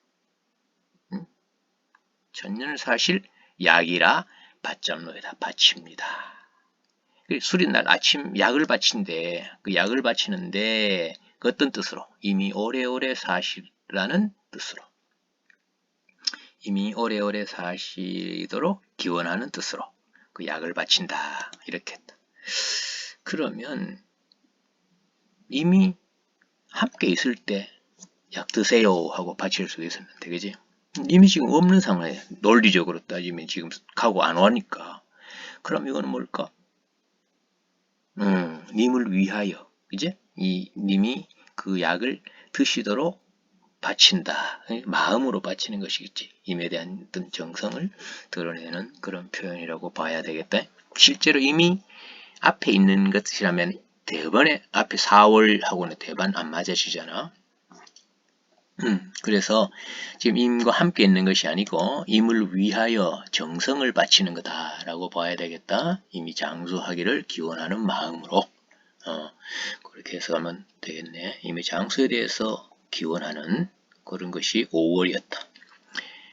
천년을 사실 약이라 받잡노에다 바칩니다. 술인 날 아침 약을 바친데 그 약을 바치는데 그 어떤 뜻으로 이미 오래오래 사시라는 뜻으로 이미 오래오래 사시도록 기원하는 뜻으로 그 약을 바친다 이렇게 했다. 그러면 이미 함께 있을 때 약 드세요 하고 바칠 수도 있었는데 그지? 이미 지금 없는 상황에 논리적으로 따지면 지금 가고 안 오니까 그럼 이거는 뭘까? 님을 위하여 이제 이 님이 그 약을 드시도록 바친다. 마음으로 바치는 것이겠지. 임에 대한 어떤 정성을 드러내는 그런 표현이라고 봐야 되겠다. 실제로 이미 앞에 있는 것이라면 대번에 앞에 4월하고는 대반 안 맞아지잖아. 그래서 지금 임과 함께 있는 것이 아니고 임을 위하여 정성을 바치는 거다라고 봐야 되겠다. 이미 장수하기를 기원하는 마음으로 그렇게 해석하면 되겠네. 이미 장수에 대해서 기원하는 그런 것이 5월이었다.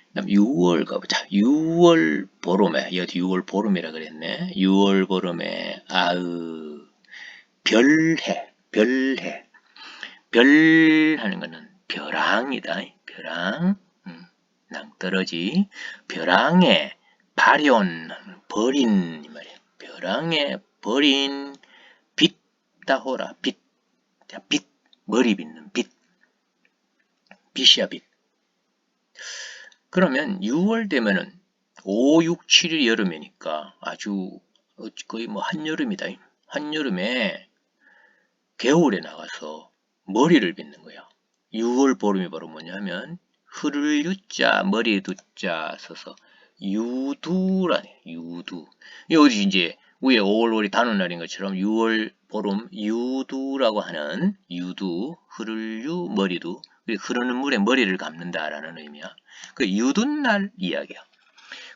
그다음 6월 가보자. 6월 보름에 여기 6월 보름이라 그랬네. 6월 보름에 별해 별 하는 거는 벼랑이다. 벼랑 낭떠러지 벼랑에 발현 버린 이 말이야. 벼랑에 버린 빛다호라 빛. 자, 빛 머리 빗는 빛. 빛이야 빛. 그러면 6월 되면은 5, 6, 7일 여름이니까 아주 거의 뭐 한여름이다. 한여름에 겨울에 나가서 머리를 빗는 거야. 6월 보름이 바로 뭐냐면 흐를 유자 머리에 두자 써서 유두라네. 유두. 여기 이제 위에 5월월이 단오날인 것처럼 6월 보름 유두라고 하는 유두 흐를 유 머리두 흐르는 물에 머리를 감는다라는 의미야. 그 유둔날 이야기야.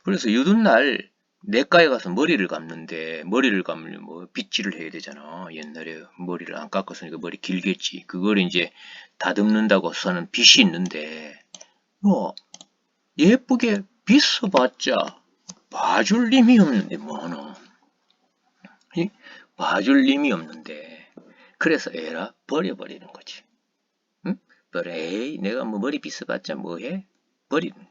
그래서 유둔날 내과에 가서 머리를 감는데 머리를 감으려면 뭐 빗질을 해야 되잖아. 옛날에 머리를 안 깎았으니까 머리 길겠지. 그걸 이제 다듬는다고 써는 빗이 있는데 뭐 예쁘게 빗어봤자 봐줄 힘이 없는데 뭐하노. 봐줄 힘이 없는데 그래서 에라 버려버리는 거지. 응? 버려. 에이 내가 뭐 머리 빗어봤자 뭐해? 버리는 거야.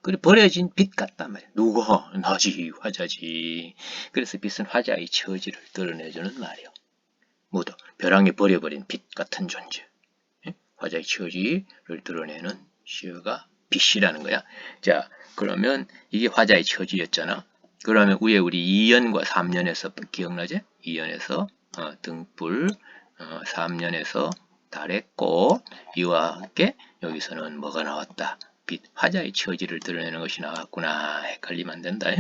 그래 버려진 빛 같단 말이야. 누가? 나지 화자지. 그래서 빛은 화자의 처지를 드러내주는 말이요. 뭐다? 벼랑에 버려버린 빛 같은 존재. 화자의 처지를 드러내는 시어가 빛이라는 거야. 자 그러면 이게 화자의 처지였잖아. 그러면 위에 우리 2년과 3년에서 기억나지? 2년에서 등불 3년에서 달의 꽃 이와 함께 여기서는 뭐가 나왔다? 빛, 화자의 처지를 드러내는 것이 나왔구나. 헷갈리면 안 된다.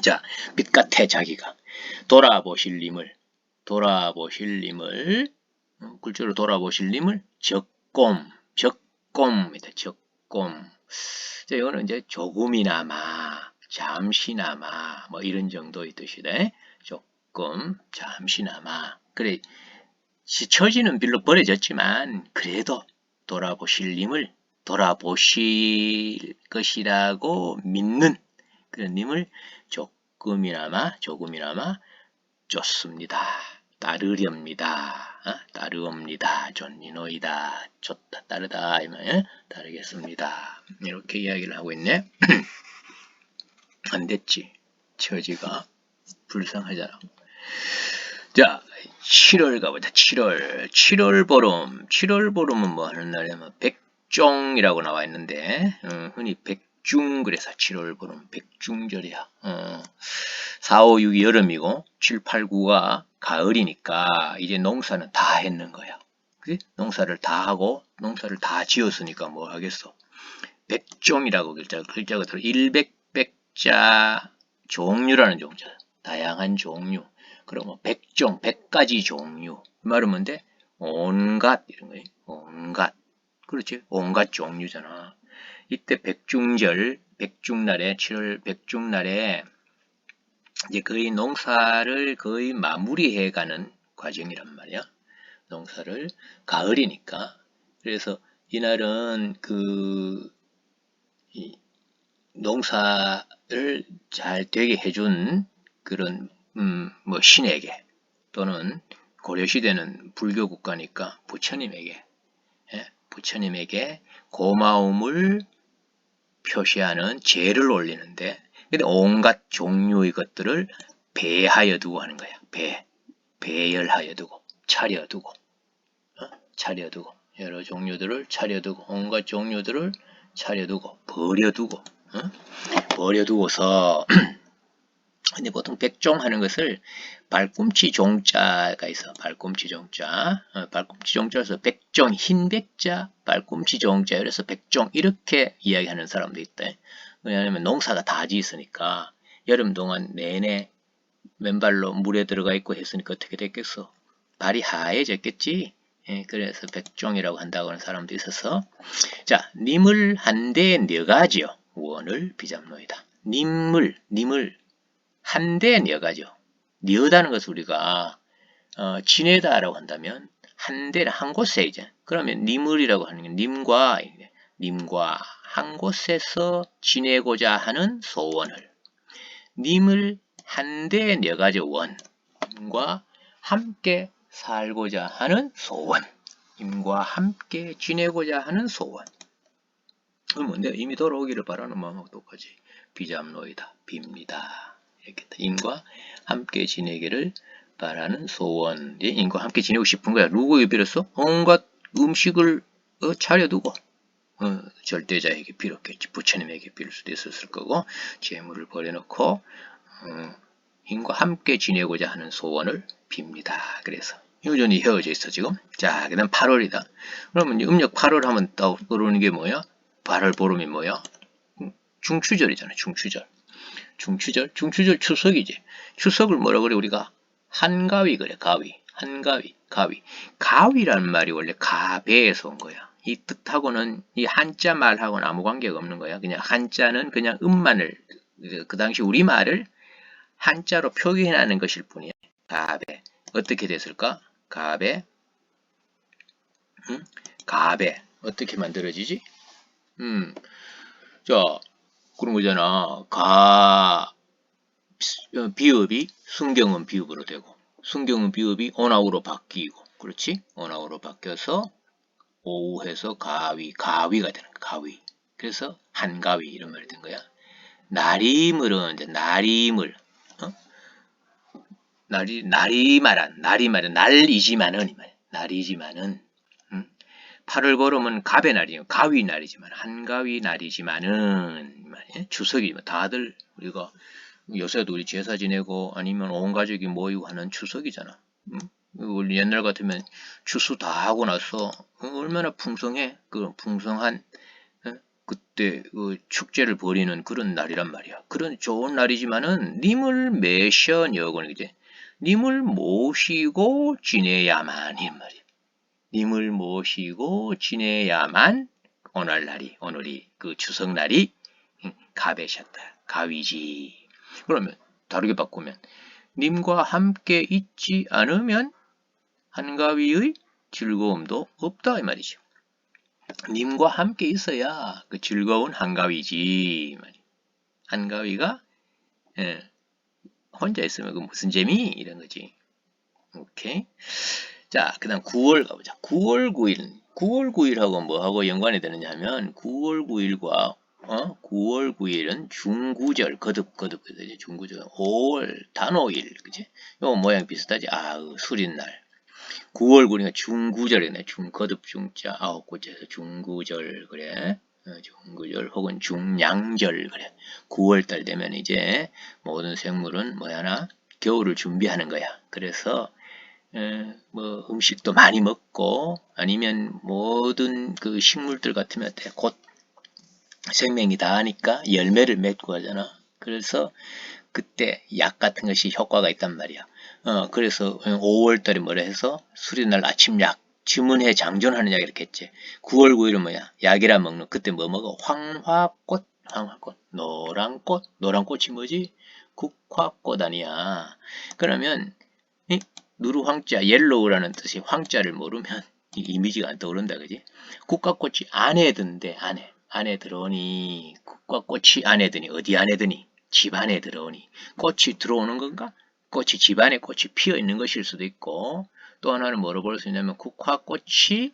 자, 빛 같아 자기가. 돌아보실 님을 굴절로 돌아보실 님을 적곰이다. 적곰. 자, 이거는 이제 조금이나마, 잠시나마 뭐 이런 정도의 뜻이다. 조금, 잠시나마. 그래, 처지는 빌로 버려졌지만 그래도 돌아보실 님을 돌아보실 것이라고 믿는 그런 님을 조금이나마 쫓습니다. 따르렵니다. 따르옵니다. 존니노이다. 쫓다 따르다 이면 따르겠습니다. 이렇게 이야기를 하고 있네. 안 됐지. 처지가 불쌍하잖아. 자, 7월 가보자. 7월 보름. 7월 보름은 뭐 하는 날이냐면 백종이라고 나와 있는데 흔히 백중 그래서 7월 보름 백중절이야. 4, 5, 6이 여름이고 7, 8, 9가 가을이니까 이제 농사는 다 했는 거야. 그치? 농사를 다 하고 농사를 다 지었으니까 뭐 하겠어. 백종이라고 글자가 들어. 일백백자 종류라는 종자. 다양한 종류. 그러면 백종, 100가지 종류. 이 말은 뭔데? 온갖 이런 거예요. 온갖. 그렇지? 온갖 종류잖아. 이때 백중절, 백중날에 7월 백중날에 이제 거의 농사를 거의 마무리해가는 과정이란 말이야. 농사를 가을이니까. 그래서 이날은 농사를 잘 되게 해준 그런 뭐 신에게 또는 고려시대는 불교 국가니까 부처님에게 부처님에게 고마움을 표시하는 제를 올리는데 근데 온갖 종류의 것들을 배하여 두고 하는 거야. 배열하여 두고 차려두고 차려두고 여러 종류들을 차려두고 온갖 종류들을 차려두고 버려두고 버려두고서 근데 보통 백종 하는 것을 발꿈치 종자가 있어. 발꿈치 종자. 발꿈치 종자에서 백종, 흰 백자, 발꿈치 종자. 그래서 백종 이렇게 이야기하는 사람도 있다. 왜냐하면 농사가 다 지었으니까 여름 동안 내내 맨발로 물에 들어가 있고 했으니까 어떻게 됐겠어? 발이 하얘졌겠지. 그래서 백종이라고 한다고 하는 사람도 있어서 자, 님을 한대 녀가지요. 원을 비잡노이다. 님을 한대 녀가죠. 녀다는 것을 우리가 지내다라고 한다면 한대는 한 곳에 이제 그러면 님을이라고 하는 게 님과 한 곳에서 지내고자 하는 소원을 님을 한대 녀가죠. 원과 함께 살고자 하는 소원 님과 함께 지내고자 하는 소원 그럼 뭔데? 이미 돌아오기를 바라는 마음하고 똑같이 비잡노이다. 빕니다. 이렇게 인과 함께 지내기를 바라는 소원. 인과 함께 지내고 싶은 거야. 누구에게 빌었어? 온갖 음식을 차려두고 절대자에게 빌었겠지. 부처님에게 빌 수도 있었을 거고 재물을 버려놓고 인과 함께 지내고자 하는 소원을 빕니다. 그래서 여전히 헤어져 있어 지금. 자, 그다음 8월이다. 그러면 음력 8월 하면 떠오르는 게 뭐야? 8월 보름이 뭐야? 중추절이잖아. 중추절 추석이지. 추석을 뭐라 그래 우리가? 한가위 그래. 가위라는 말이 원래 가배에서 온 거야. 이 뜻하고는 이 한자 말하고는 아무 관계가 없는 거야. 그냥 한자는 그냥 음만을 그 당시 우리말을 한자로 표기해내는 것일 뿐이야. 가배. 어떻게 됐을까? 가배. 가배. 어떻게 만들어지지? 자, 그런 거잖아. 비읍이 순경은 비읍으로 되고, 순경은 비읍이 언어으로 바뀌고, 그렇지? 언어으로 바뀌어서 오우해서 가위가 되는 거야. 가위. 그래서 한가위 이런 말이 된 거야. 나리물은 이제 나리물, 날이지만은 이 말이야. 날이지만은. 8월 보름은 갑의 날이에요. 가위 날이지만 한가위 날이지만은 추석이 다들 우리가 요새도 우리 제사 지내고 아니면 온 가족이 모이고 하는 추석이잖아. 우리 옛날 같으면 추수 다 하고 나서 얼마나 풍성해. 그 풍성한 그때 그 축제를 벌이는 그런 날이란 말이야. 그런 좋은 날이지만은 님을 매셔녀고 이제 님을 모시고 지내야만 이 말이야. 님을 모시고 지내야만 오늘이 그 추석날이 가배셨다. 가위지. 그러면 다르게 바꾸면 님과 함께 있지 않으면 한가위의 즐거움도 없다 이 말이죠. 님과 함께 있어야 그 즐거운 한가위지. 한가위가 혼자 있으면 그 무슨 재미? 이런 거지. 오케이. 자, 그 다음 9월 가보자. 9월 9일하고 뭐하고 연관이 되느냐 하면 9월 9일과 9월 9일은 중구절, 거듭, 중구절. 5월 단오일, 그지? 요 모양 비슷하지? 수린날. 9월 9일은 중구절이네. 거듭 중자, 9곳째에서 중구절, 그래. 중구절 혹은 중량절, 그래. 9월달 되면 이제 모든 생물은 뭐야나? 겨울을 준비하는 거야. 그래서 뭐 음식도 많이 먹고 아니면 모든 그 식물들 같으면 곧 생명이 다하니까 열매를 맺고 하잖아. 그래서 그때 약 같은 것이 효과가 있단 말이야. 그래서 5월달에 뭐라 해서 수리날 아침약, 주문해 장전하는 약 이렇게 했지. 9월 9일은 뭐야? 약이라 먹는 그때 뭐 먹어? 황화꽃, 노란 꽃이 뭐지? 국화꽃 아니야. 그러면 누루 황자, 옐로우라는 뜻이 황자를 모르면 이 이미지가 안 떠오른다, 그지? 국화꽃이 안에 든대, 안에 들어오니, 국화꽃이 안에 드니, 어디 안에 드니? 집 안에 들어오니. 꽃이 들어오는 건가? 꽃이 집 안에 꽃이 피어 있는 것일 수도 있고, 또 하나는 뭐로 볼 수 있냐면, 국화꽃이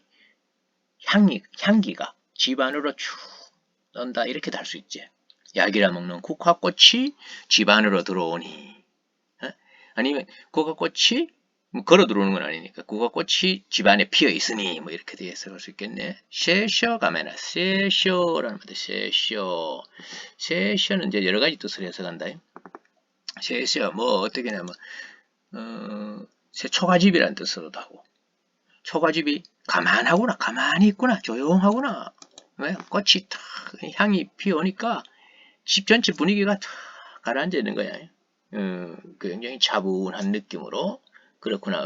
향기가 집 안으로 쭉 넌다, 이렇게 달 수 있지. 약이라 먹는 국화꽃이 집 안으로 들어오니. 아니면 국화꽃이 걸어 들어오는 건 아니니까 국화꽃이 집안에 피어 있으니 뭐 이렇게 해석할 수 있겠네. 세셔 가면은 세셔라는 말이 세셔는 이제 여러 가지 뜻을 해석한다. 세셔 뭐 어떻게 냐면 초가집이라는 뜻으로도 하고 초가집이 가만하구나 가만히 있구나 조용하구나 왜 꽃이 탁 향이 피어오니까 집 전체 분위기가 탁 가라앉아 있는 거야. 굉장히 차분한 느낌으로 그렇구나.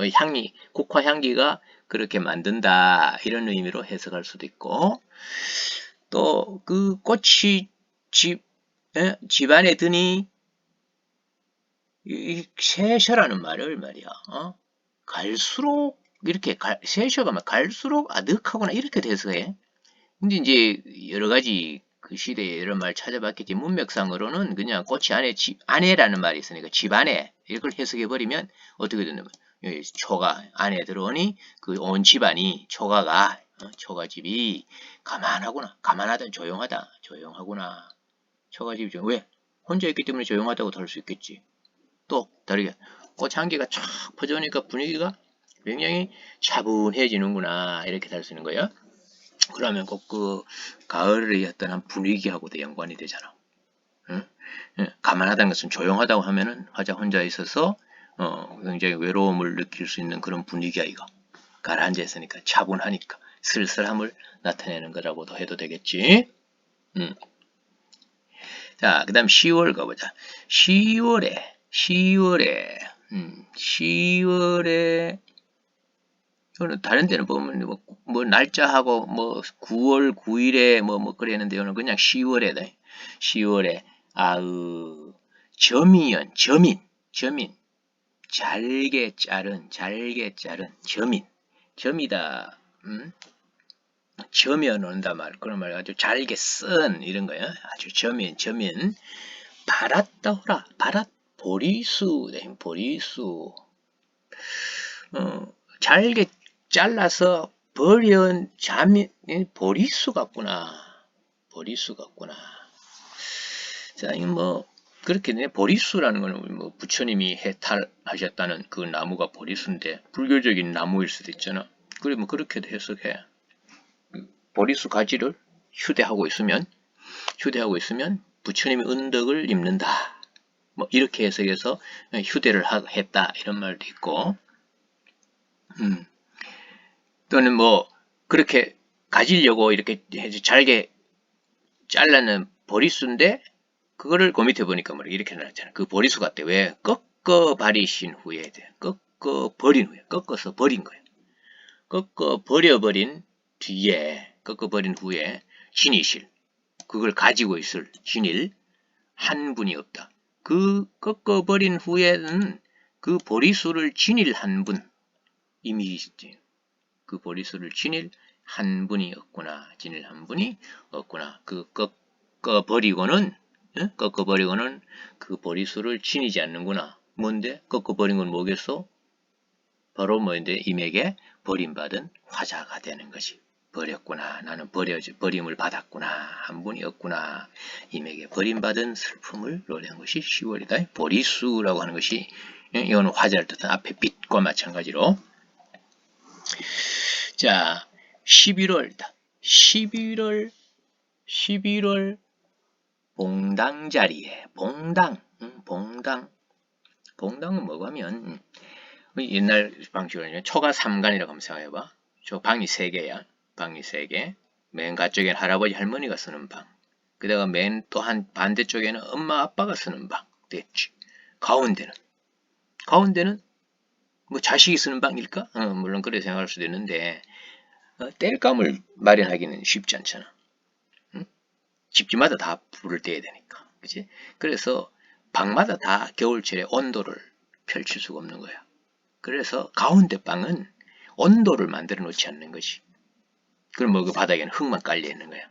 국화 향기가 그렇게 만든다. 이런 의미로 해석할 수도 있고 또 그 꽃이 집 안에 드니 이 세셔라는 말을 말이야. 갈수록 이렇게 세셔가 갈수록 아득하구나 이렇게 해석해. 근데 이제 여러 가지 그 시대에 이런 말 찾아봤겠지. 문맥상으로는 그냥 꽃이 안에라는 말이 있으니까 집 안에 이걸 해석해버리면 어떻게 되냐면 초가 안에 들어오니 그 온 집안이 초가집이 가만하구나. 가만하다 조용하구나. 초가집이 왜? 혼자 있기 때문에 조용하다고 할 수 있겠지. 또 다르게 꽃향기가 쫙 퍼져오니까 분위기가 굉장히 차분해지는구나. 이렇게 달 수 있는 거예요. 그러면 꼭 그 가을의 어떤 분위기하고도 연관이 되잖아. 응? 가만하다는 것은 조용하다고 하면은 화자 혼자 있어서 굉장히 외로움을 느낄 수 있는 그런 분위기야 이거. 가라앉아 있으니까 차분하니까 쓸쓸함을 나타내는 거라고도 해도 되겠지. 자, 그 다음 10월 가보자. 10월에 이거는 다른 데는 보면 뭐 날짜하고 뭐 9월 9일에 뭐 그랬는데 이거는 그냥 10월에 10월에 점이연 점인 잘게 자른 점이다. 점여 놓는다 말 그런 말 아주 잘게 쓴 이런 거야. 아주 점인 바랏다오라 보리수 잘게 잘라서 버린 보리수 같구나. 자, 이 뭐 그렇게 보리수라는 거는 뭐 부처님이 해탈하셨다는 그 나무가 보리수인데 불교적인 나무일 수도 있잖아. 그래 뭐 그렇게도 해석해. 보리수 가지를 휴대하고 있으면 부처님이 은덕을 입는다. 뭐 이렇게 해석해서 휴대를 했다 이런 말도 있고. 또는 뭐 그렇게 가지려고 이렇게 잘게 잘라는 보리수인데 그거를 그 밑에 보니까 뭐 이렇게 나왔잖아. 그 보리수 같대. 왜? 꺾어 버리신 후에 꺾어서 버린 거예요. 꺾어 버려버린 후에 신이실 그걸 가지고 있을 신일 한 분이 없다. 그 꺾어버린 후에는 그 보리수를 지닐 한 분 이미 있지. 그 보리수를 지닐 한 분이 없구나. 그 꺾어버리고는 그 보리수를 지니지 않는구나. 뭔데? 꺾어버린 건 뭐겠어? 바로 뭐인데 임에게 버림받은 화자가 되는 것이. 버렸구나. 나는 버림을 받았구나. 한 분이 없구나. 임에게 버림받은 슬픔을 노래한 것이 10월이다. 보리수라고 하는 것이 이거는 화자를 뜻한 앞에 빛과 마찬가지로. 자, 11월이다. 11월 봉당 자리에 봉당은 뭐고 하면 옛날 방식으로 하면 초가 3간이라고 한번 생각해봐. 저 방이 3개야. 방이 3개. 맨 가쪽에는 할아버지 할머니가 쓰는 방. 그다가 맨 또 한 반대쪽에는 엄마 아빠가 쓰는 방. 됐지. 가운데는 뭐 자식이 쓰는 방일까? 물론 그렇게 생각할 수도 있는데 땔감을 마련하기는 쉽지 않잖아. 응? 집집마다 다 불을 떼야 되니까. 그치? 그래서 방마다 다 겨울철에 온도를 펼칠 수가 없는 거야. 그래서 가운데 방은 온도를 만들어 놓지 않는 거지. 그럼 뭐 그 바닥에는 흙만 깔려 있는 거야.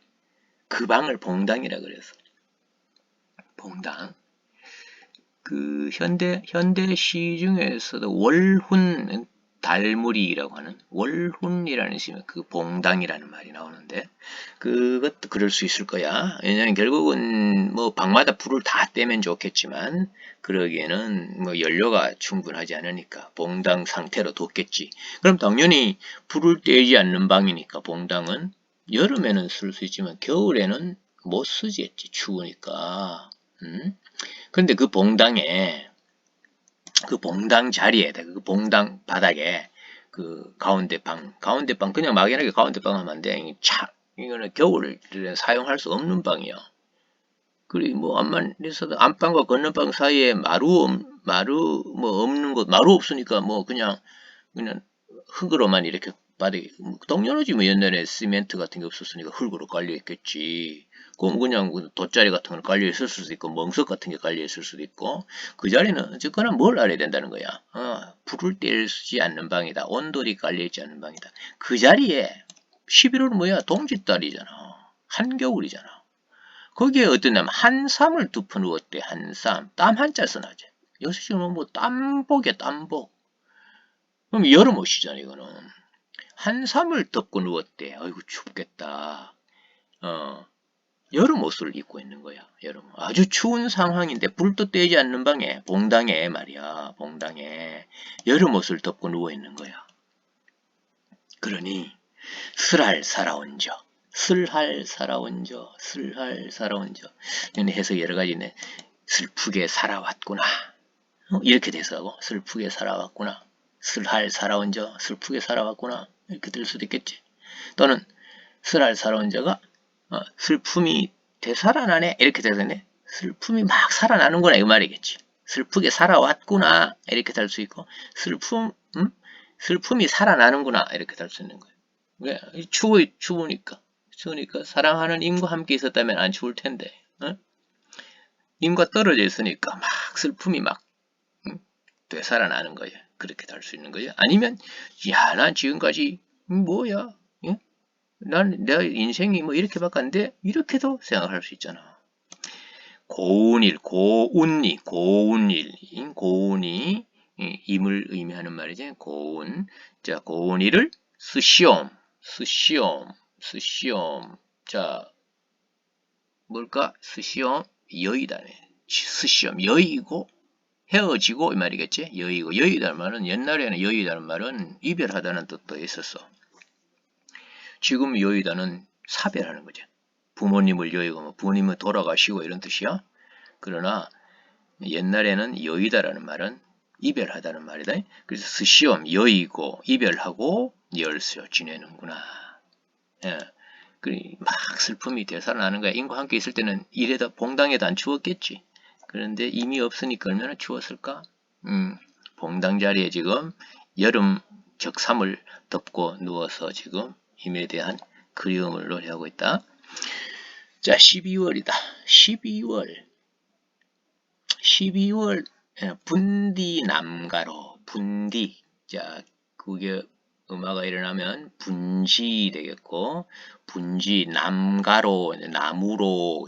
그 방을 봉당이라 그래서. 봉당. 그 현대시 중에서도 월훈 달무리라고 하는 월훈이라는 시면 그 봉당이라는 말이 나오는데 그것도 그럴 수 있을 거야. 왜냐면 결국은 뭐 방마다 불을 다 떼면 좋겠지만 그러기에는 뭐 연료가 충분하지 않으니까 봉당 상태로 뒀겠지. 그럼 당연히 불을 떼지 않는 방이니까 봉당은 여름에는 쓸 수 있지만 겨울에는 못 쓰겠지. 추우니까. 근데 그 봉당 자리에다, 그 봉당 바닥에, 그 가운데 방 그냥 막연하게 가운데 방 하면 안 돼. 이거는 겨울에 사용할 수 없는 방이야. 그리고 뭐 암만 있어도 안방과 건너방 사이에 마루 뭐 없는 곳, 마루 없으니까 뭐 그냥 흙으로만 이렇게 바닥에, 당연하지 뭐 옛날에 시멘트 같은 게 없었으니까 흙으로 깔려 있겠지. 그냥 돗자리 같은 거 깔려 있을 수도 있고 멍석 같은 게 깔려 있을 수도 있고 그 자리는 어쨌거나 뭘 알아야 된다는 거야. 불을 떼지 않는 방이다. 온돌이 깔려 있지 않는 방이다. 그 자리에 11월은 뭐야? 동짓달이잖아. 한겨울이잖아. 거기에 어떤 냐면 한삼을 덮어 누웠대. 한삼. 땀 한자 써놔지. 요새 지금 뭐 땀복이야 땀복. 그럼 여름 옷이잖아 이거는. 한삼을 덮고 누웠대. 아이고 춥겠다. 여름 옷을 입고 있는 거야. 여름. 아주 추운 상황인데 불도 떼지 않는 방에 봉당에 말이야. 봉당에 여름 옷을 덮고 누워 있는 거야. 그러니 슬할 살아온저. 해서 여러 가지네. 슬프게 살아왔구나. 이렇게 돼서 슬프게 살아왔구나. 슬할 살아온저. 슬프게 살아왔구나. 이렇게 될 수도 있겠지. 또는 슬할 살아온저가 슬픔이 되살아나네 이렇게 되겠네. 슬픔이 막 살아나는구나 이 말이겠지. 슬프게 살아왔구나 이렇게 될 수 있고 슬픔이 살아나는구나 이렇게 될 수 있는 거예요. 왜? 추우니까 사랑하는 임과 함께 있었다면 안 추울 텐데 임과 떨어져 있으니까 막 슬픔이 막 되살아나는 거예요. 그렇게 될 수 있는 거예요. 아니면 야, 난 지금까지 뭐야? 내 인생이 뭐 이렇게 바꿨는데 이렇게도 생각할 수 있잖아. 고운일, 고운이 임을 의미하는 말이지. 고운. 자, 고운이를 스시옴. 자, 뭘까? 스시옴 여의다네. 스시옴 여의고 헤어지고 이 말이겠지. 여의다는 말은 옛날에는 여의다는 말은 이별하다는 뜻도 있었어. 지금 여의다는 사별하는 거죠. 부모님을 여의고 뭐 부모님은 돌아가시고 이런 뜻이야. 그러나 옛날에는 여의다라는 말은 이별하다는 말이다. 그래서 스시옴 여의고 이별하고 열쇠 지내는구나. 예. 막 슬픔이 되살아나는 거야. 인과 함께 있을 때는 이래다 봉당에도 안 추웠겠지. 그런데 이미 없으니까 얼마나 추웠을까? 봉당 자리에 지금 여름 적삼을 덮고 누워서 지금 힘에 대한 그리움을 노래하고 있다. 자, 12월이다. 12월 분디 남가로 분디. 자, 그게 음화가 일어나면 분지 되겠고 분지 남가로 나무로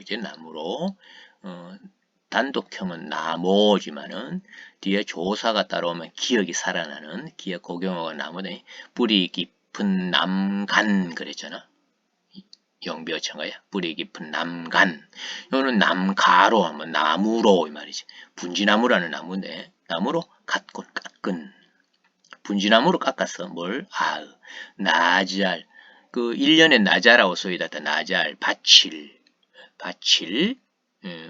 단독형은 나무지만은 뒤에 조사가 따라오면 기억이 살아나는 기억 고경어가 나무네. 뿌리 깊 깊은 남간 그랬잖아. 영비어천가야. 뿌리 깊은 남간. 이거는 남가로 하면 나무로 이 말이지. 분지나무라는 나무인데 나무로 깎은. 분지나무로 깎았어. 뭘? 나잘. 그 1년에 나자라고 소리다. 나잘, 바칠,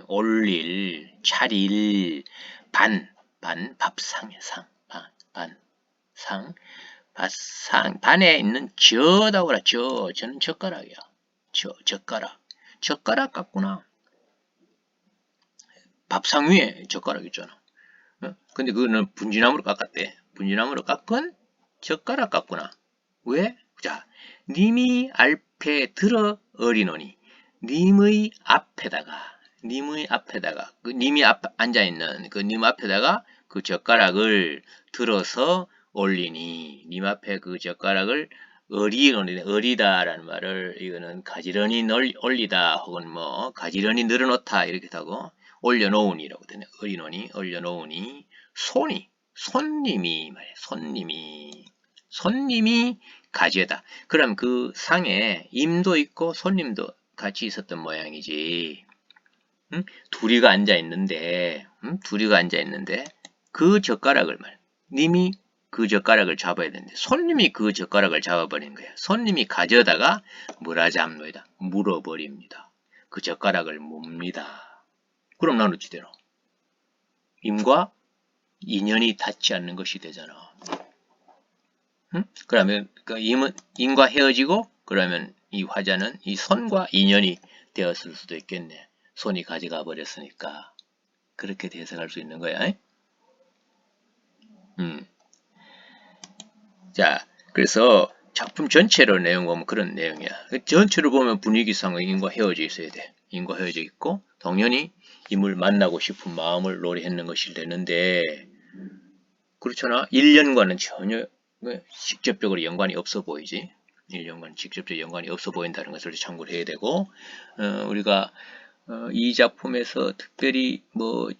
올릴, 차릴, 밥상, 반에 있는 젓다고 그래. 저는 젓가락이야. 젓가락 같구나. 밥상 위에 젓가락 있잖아. 근데 그거는 분지나무로 깎았대. 분지나무로 깎은 젓가락 같구나. 왜? 자, 님이 알패 들어 어리노니 님의 앞에다가 그 님이 앉아있는 그 님 앞에다가 그 젓가락을 들어서 올리니 님 앞에 그 젓가락을 어리다라는 말을 이거는 가지런히 올리다 혹은 뭐 가지런히 늘어놓다 이렇게 하고 올려놓으니라고 되네. 어리노니 올려놓으니 손님이 말이야. 손님이 가져다. 그럼 그 상에 임도 있고 손님도 같이 있었던 모양이지. 응? 둘이가 앉아 있는데 그 젓가락을 님이 그 젓가락을 잡아야 되는데 손님이 그 젓가락을 잡아버린 거야. 손님이 가져다가 뭐라 잡노이다. 물어버립니다. 그 젓가락을 뭡니다. 그럼 나는 어찌 되노? 임과 인연이 닿지 않는 것이 되잖아. 응? 그러면 그 임과 헤어지고 그러면 이 화자는 이 손과 인연이 되었을 수도 있겠네. 손이 가져가 버렸으니까 그렇게 해석할 수 있는 거야. 자, 그래서 작품 전체로 내용 보면 그런 내용이야. 전체로 보면 분위기상의 인과 헤어져 있어야 돼. 인과 헤어져 있고 당연히 임을 만나고 싶은 마음을 노래했는 것이 되는데 그렇잖아. 1년과는 전혀 직접적으로 연관이 없어 보이지. 1년과는 직접적 연관이 없어 보인다는 것을 참고를 해야 되고 우리가 이 작품에서 특별히 뭐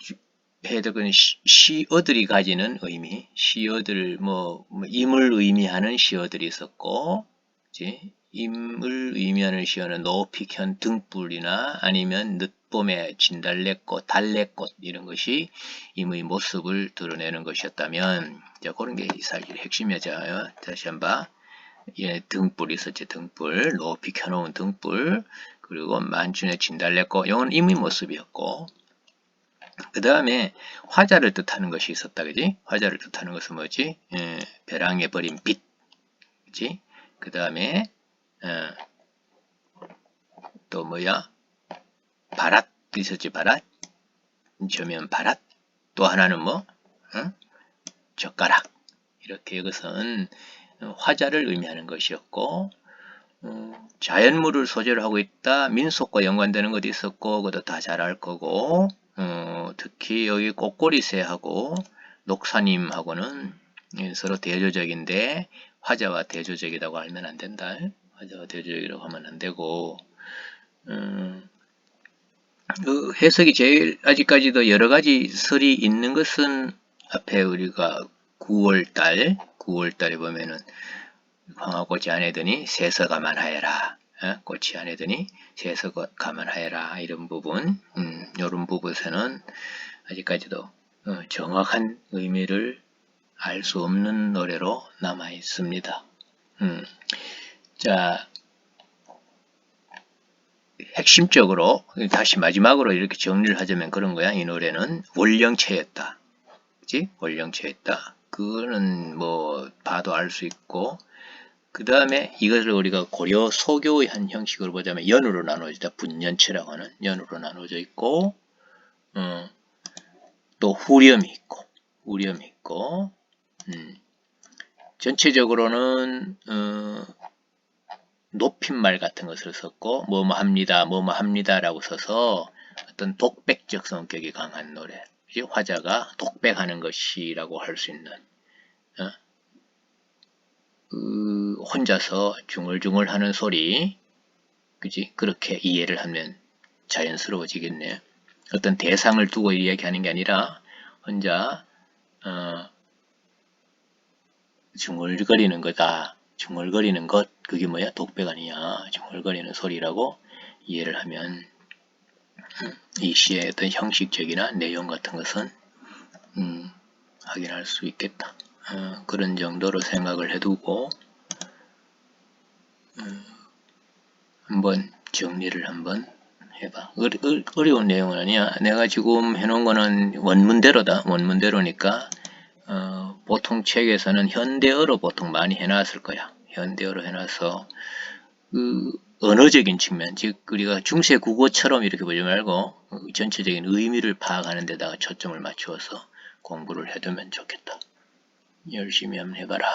해야 될 건 시어들이 가지는 의미, 시어들 뭐 임을 의미하는 시어들이 있었고, 그치? 임을 의미하는 시어는 노피견 등불이나 아니면 늦봄의 진달래꽃, 달래꽃 이런 것이 임의 모습을 드러내는 것이었다면, 자 그런 게 사실 핵심이죠. 다시 한번 예, 등불이 있었지. 등불, 높이 켜놓은 등불, 그리고 만춘의 진달래꽃, 이건 임의 모습이었고. 그 다음에 화자를 뜻하는 것이 있었다. 그지? 화자를 뜻하는 것은 뭐지? 벼랑에 버린 빛. 그지? 그 다음에 또 뭐야? 바랏 있었지. 바랏. 저면 바랏. 또 하나는 뭐? 젓가락. 이렇게 이것은 화자를 의미하는 것이었고 자연물을 소재로 하고 있다. 민속과 연관되는 것도 있었고 그것도 다 잘 알 거고 특히 여기 꽃꼬리새하고 녹사님하고는 서로 대조적인데 화자와 대조적이라고 알면 안 된다. 화자와 대조적이라고 하면 안 되고 그 해석이 제일 아직까지도 여러 가지 설이 있는 것은 앞에 우리가 9월달에 보면은 황화꽃이 아내더니 새서 가만하여라. 꽃이 아내더니 새서 가만하여라. 이런 부분, 이런 부분에서는 아직까지도 정확한 의미를 알 수 없는 노래로 남아 있습니다. 자, 핵심적으로 다시 마지막으로 이렇게 정리를 하자면 그런 거야. 이 노래는 원령체였다. 그치? 원령체였다. 그거는 뭐 봐도 알 수 있고 그 다음에 이것을 우리가 고려 소교의 한 형식으로 보자면 연으로 나눠져 있다. 분연체라고 하는 연으로 나눠져 있고 또 후렴이 있고 전체적으로는 높임말 같은 것을 썼고 뭐뭐 합니다 라고 써서 어떤 독백적 성격이 강한 노래 화자가 독백하는 것이라고 할 수 있는 혼자서 중얼중얼 하는 소리 그지? 그렇게 이해를 하면 자연스러워지겠네. 어떤 대상을 두고 이야기하는 게 아니라 혼자 중얼거리는 거다. 중얼거리는 것, 그게 뭐야? 독백 아니냐? 중얼거리는 소리라고 이해를 하면 이 시의 어떤 형식적이나 내용 같은 것은 확인할 수 있겠다. 그런 정도로 생각을 해두고 한번 정리를 한번 해봐. 어려운 내용은 아니야. 내가 지금 해놓은 거는 원문대로다. 원문대로니까 보통 책에서는 현대어로 보통 많이 해놨을 거야. 현대어로 해놔서 그 언어적인 측면, 즉 우리가 중세 국어처럼 이렇게 보지 말고 전체적인 의미를 파악하는 데다가 초점을 맞추어서 공부를 해두면 좋겠다. 열심히 한번 해봐라.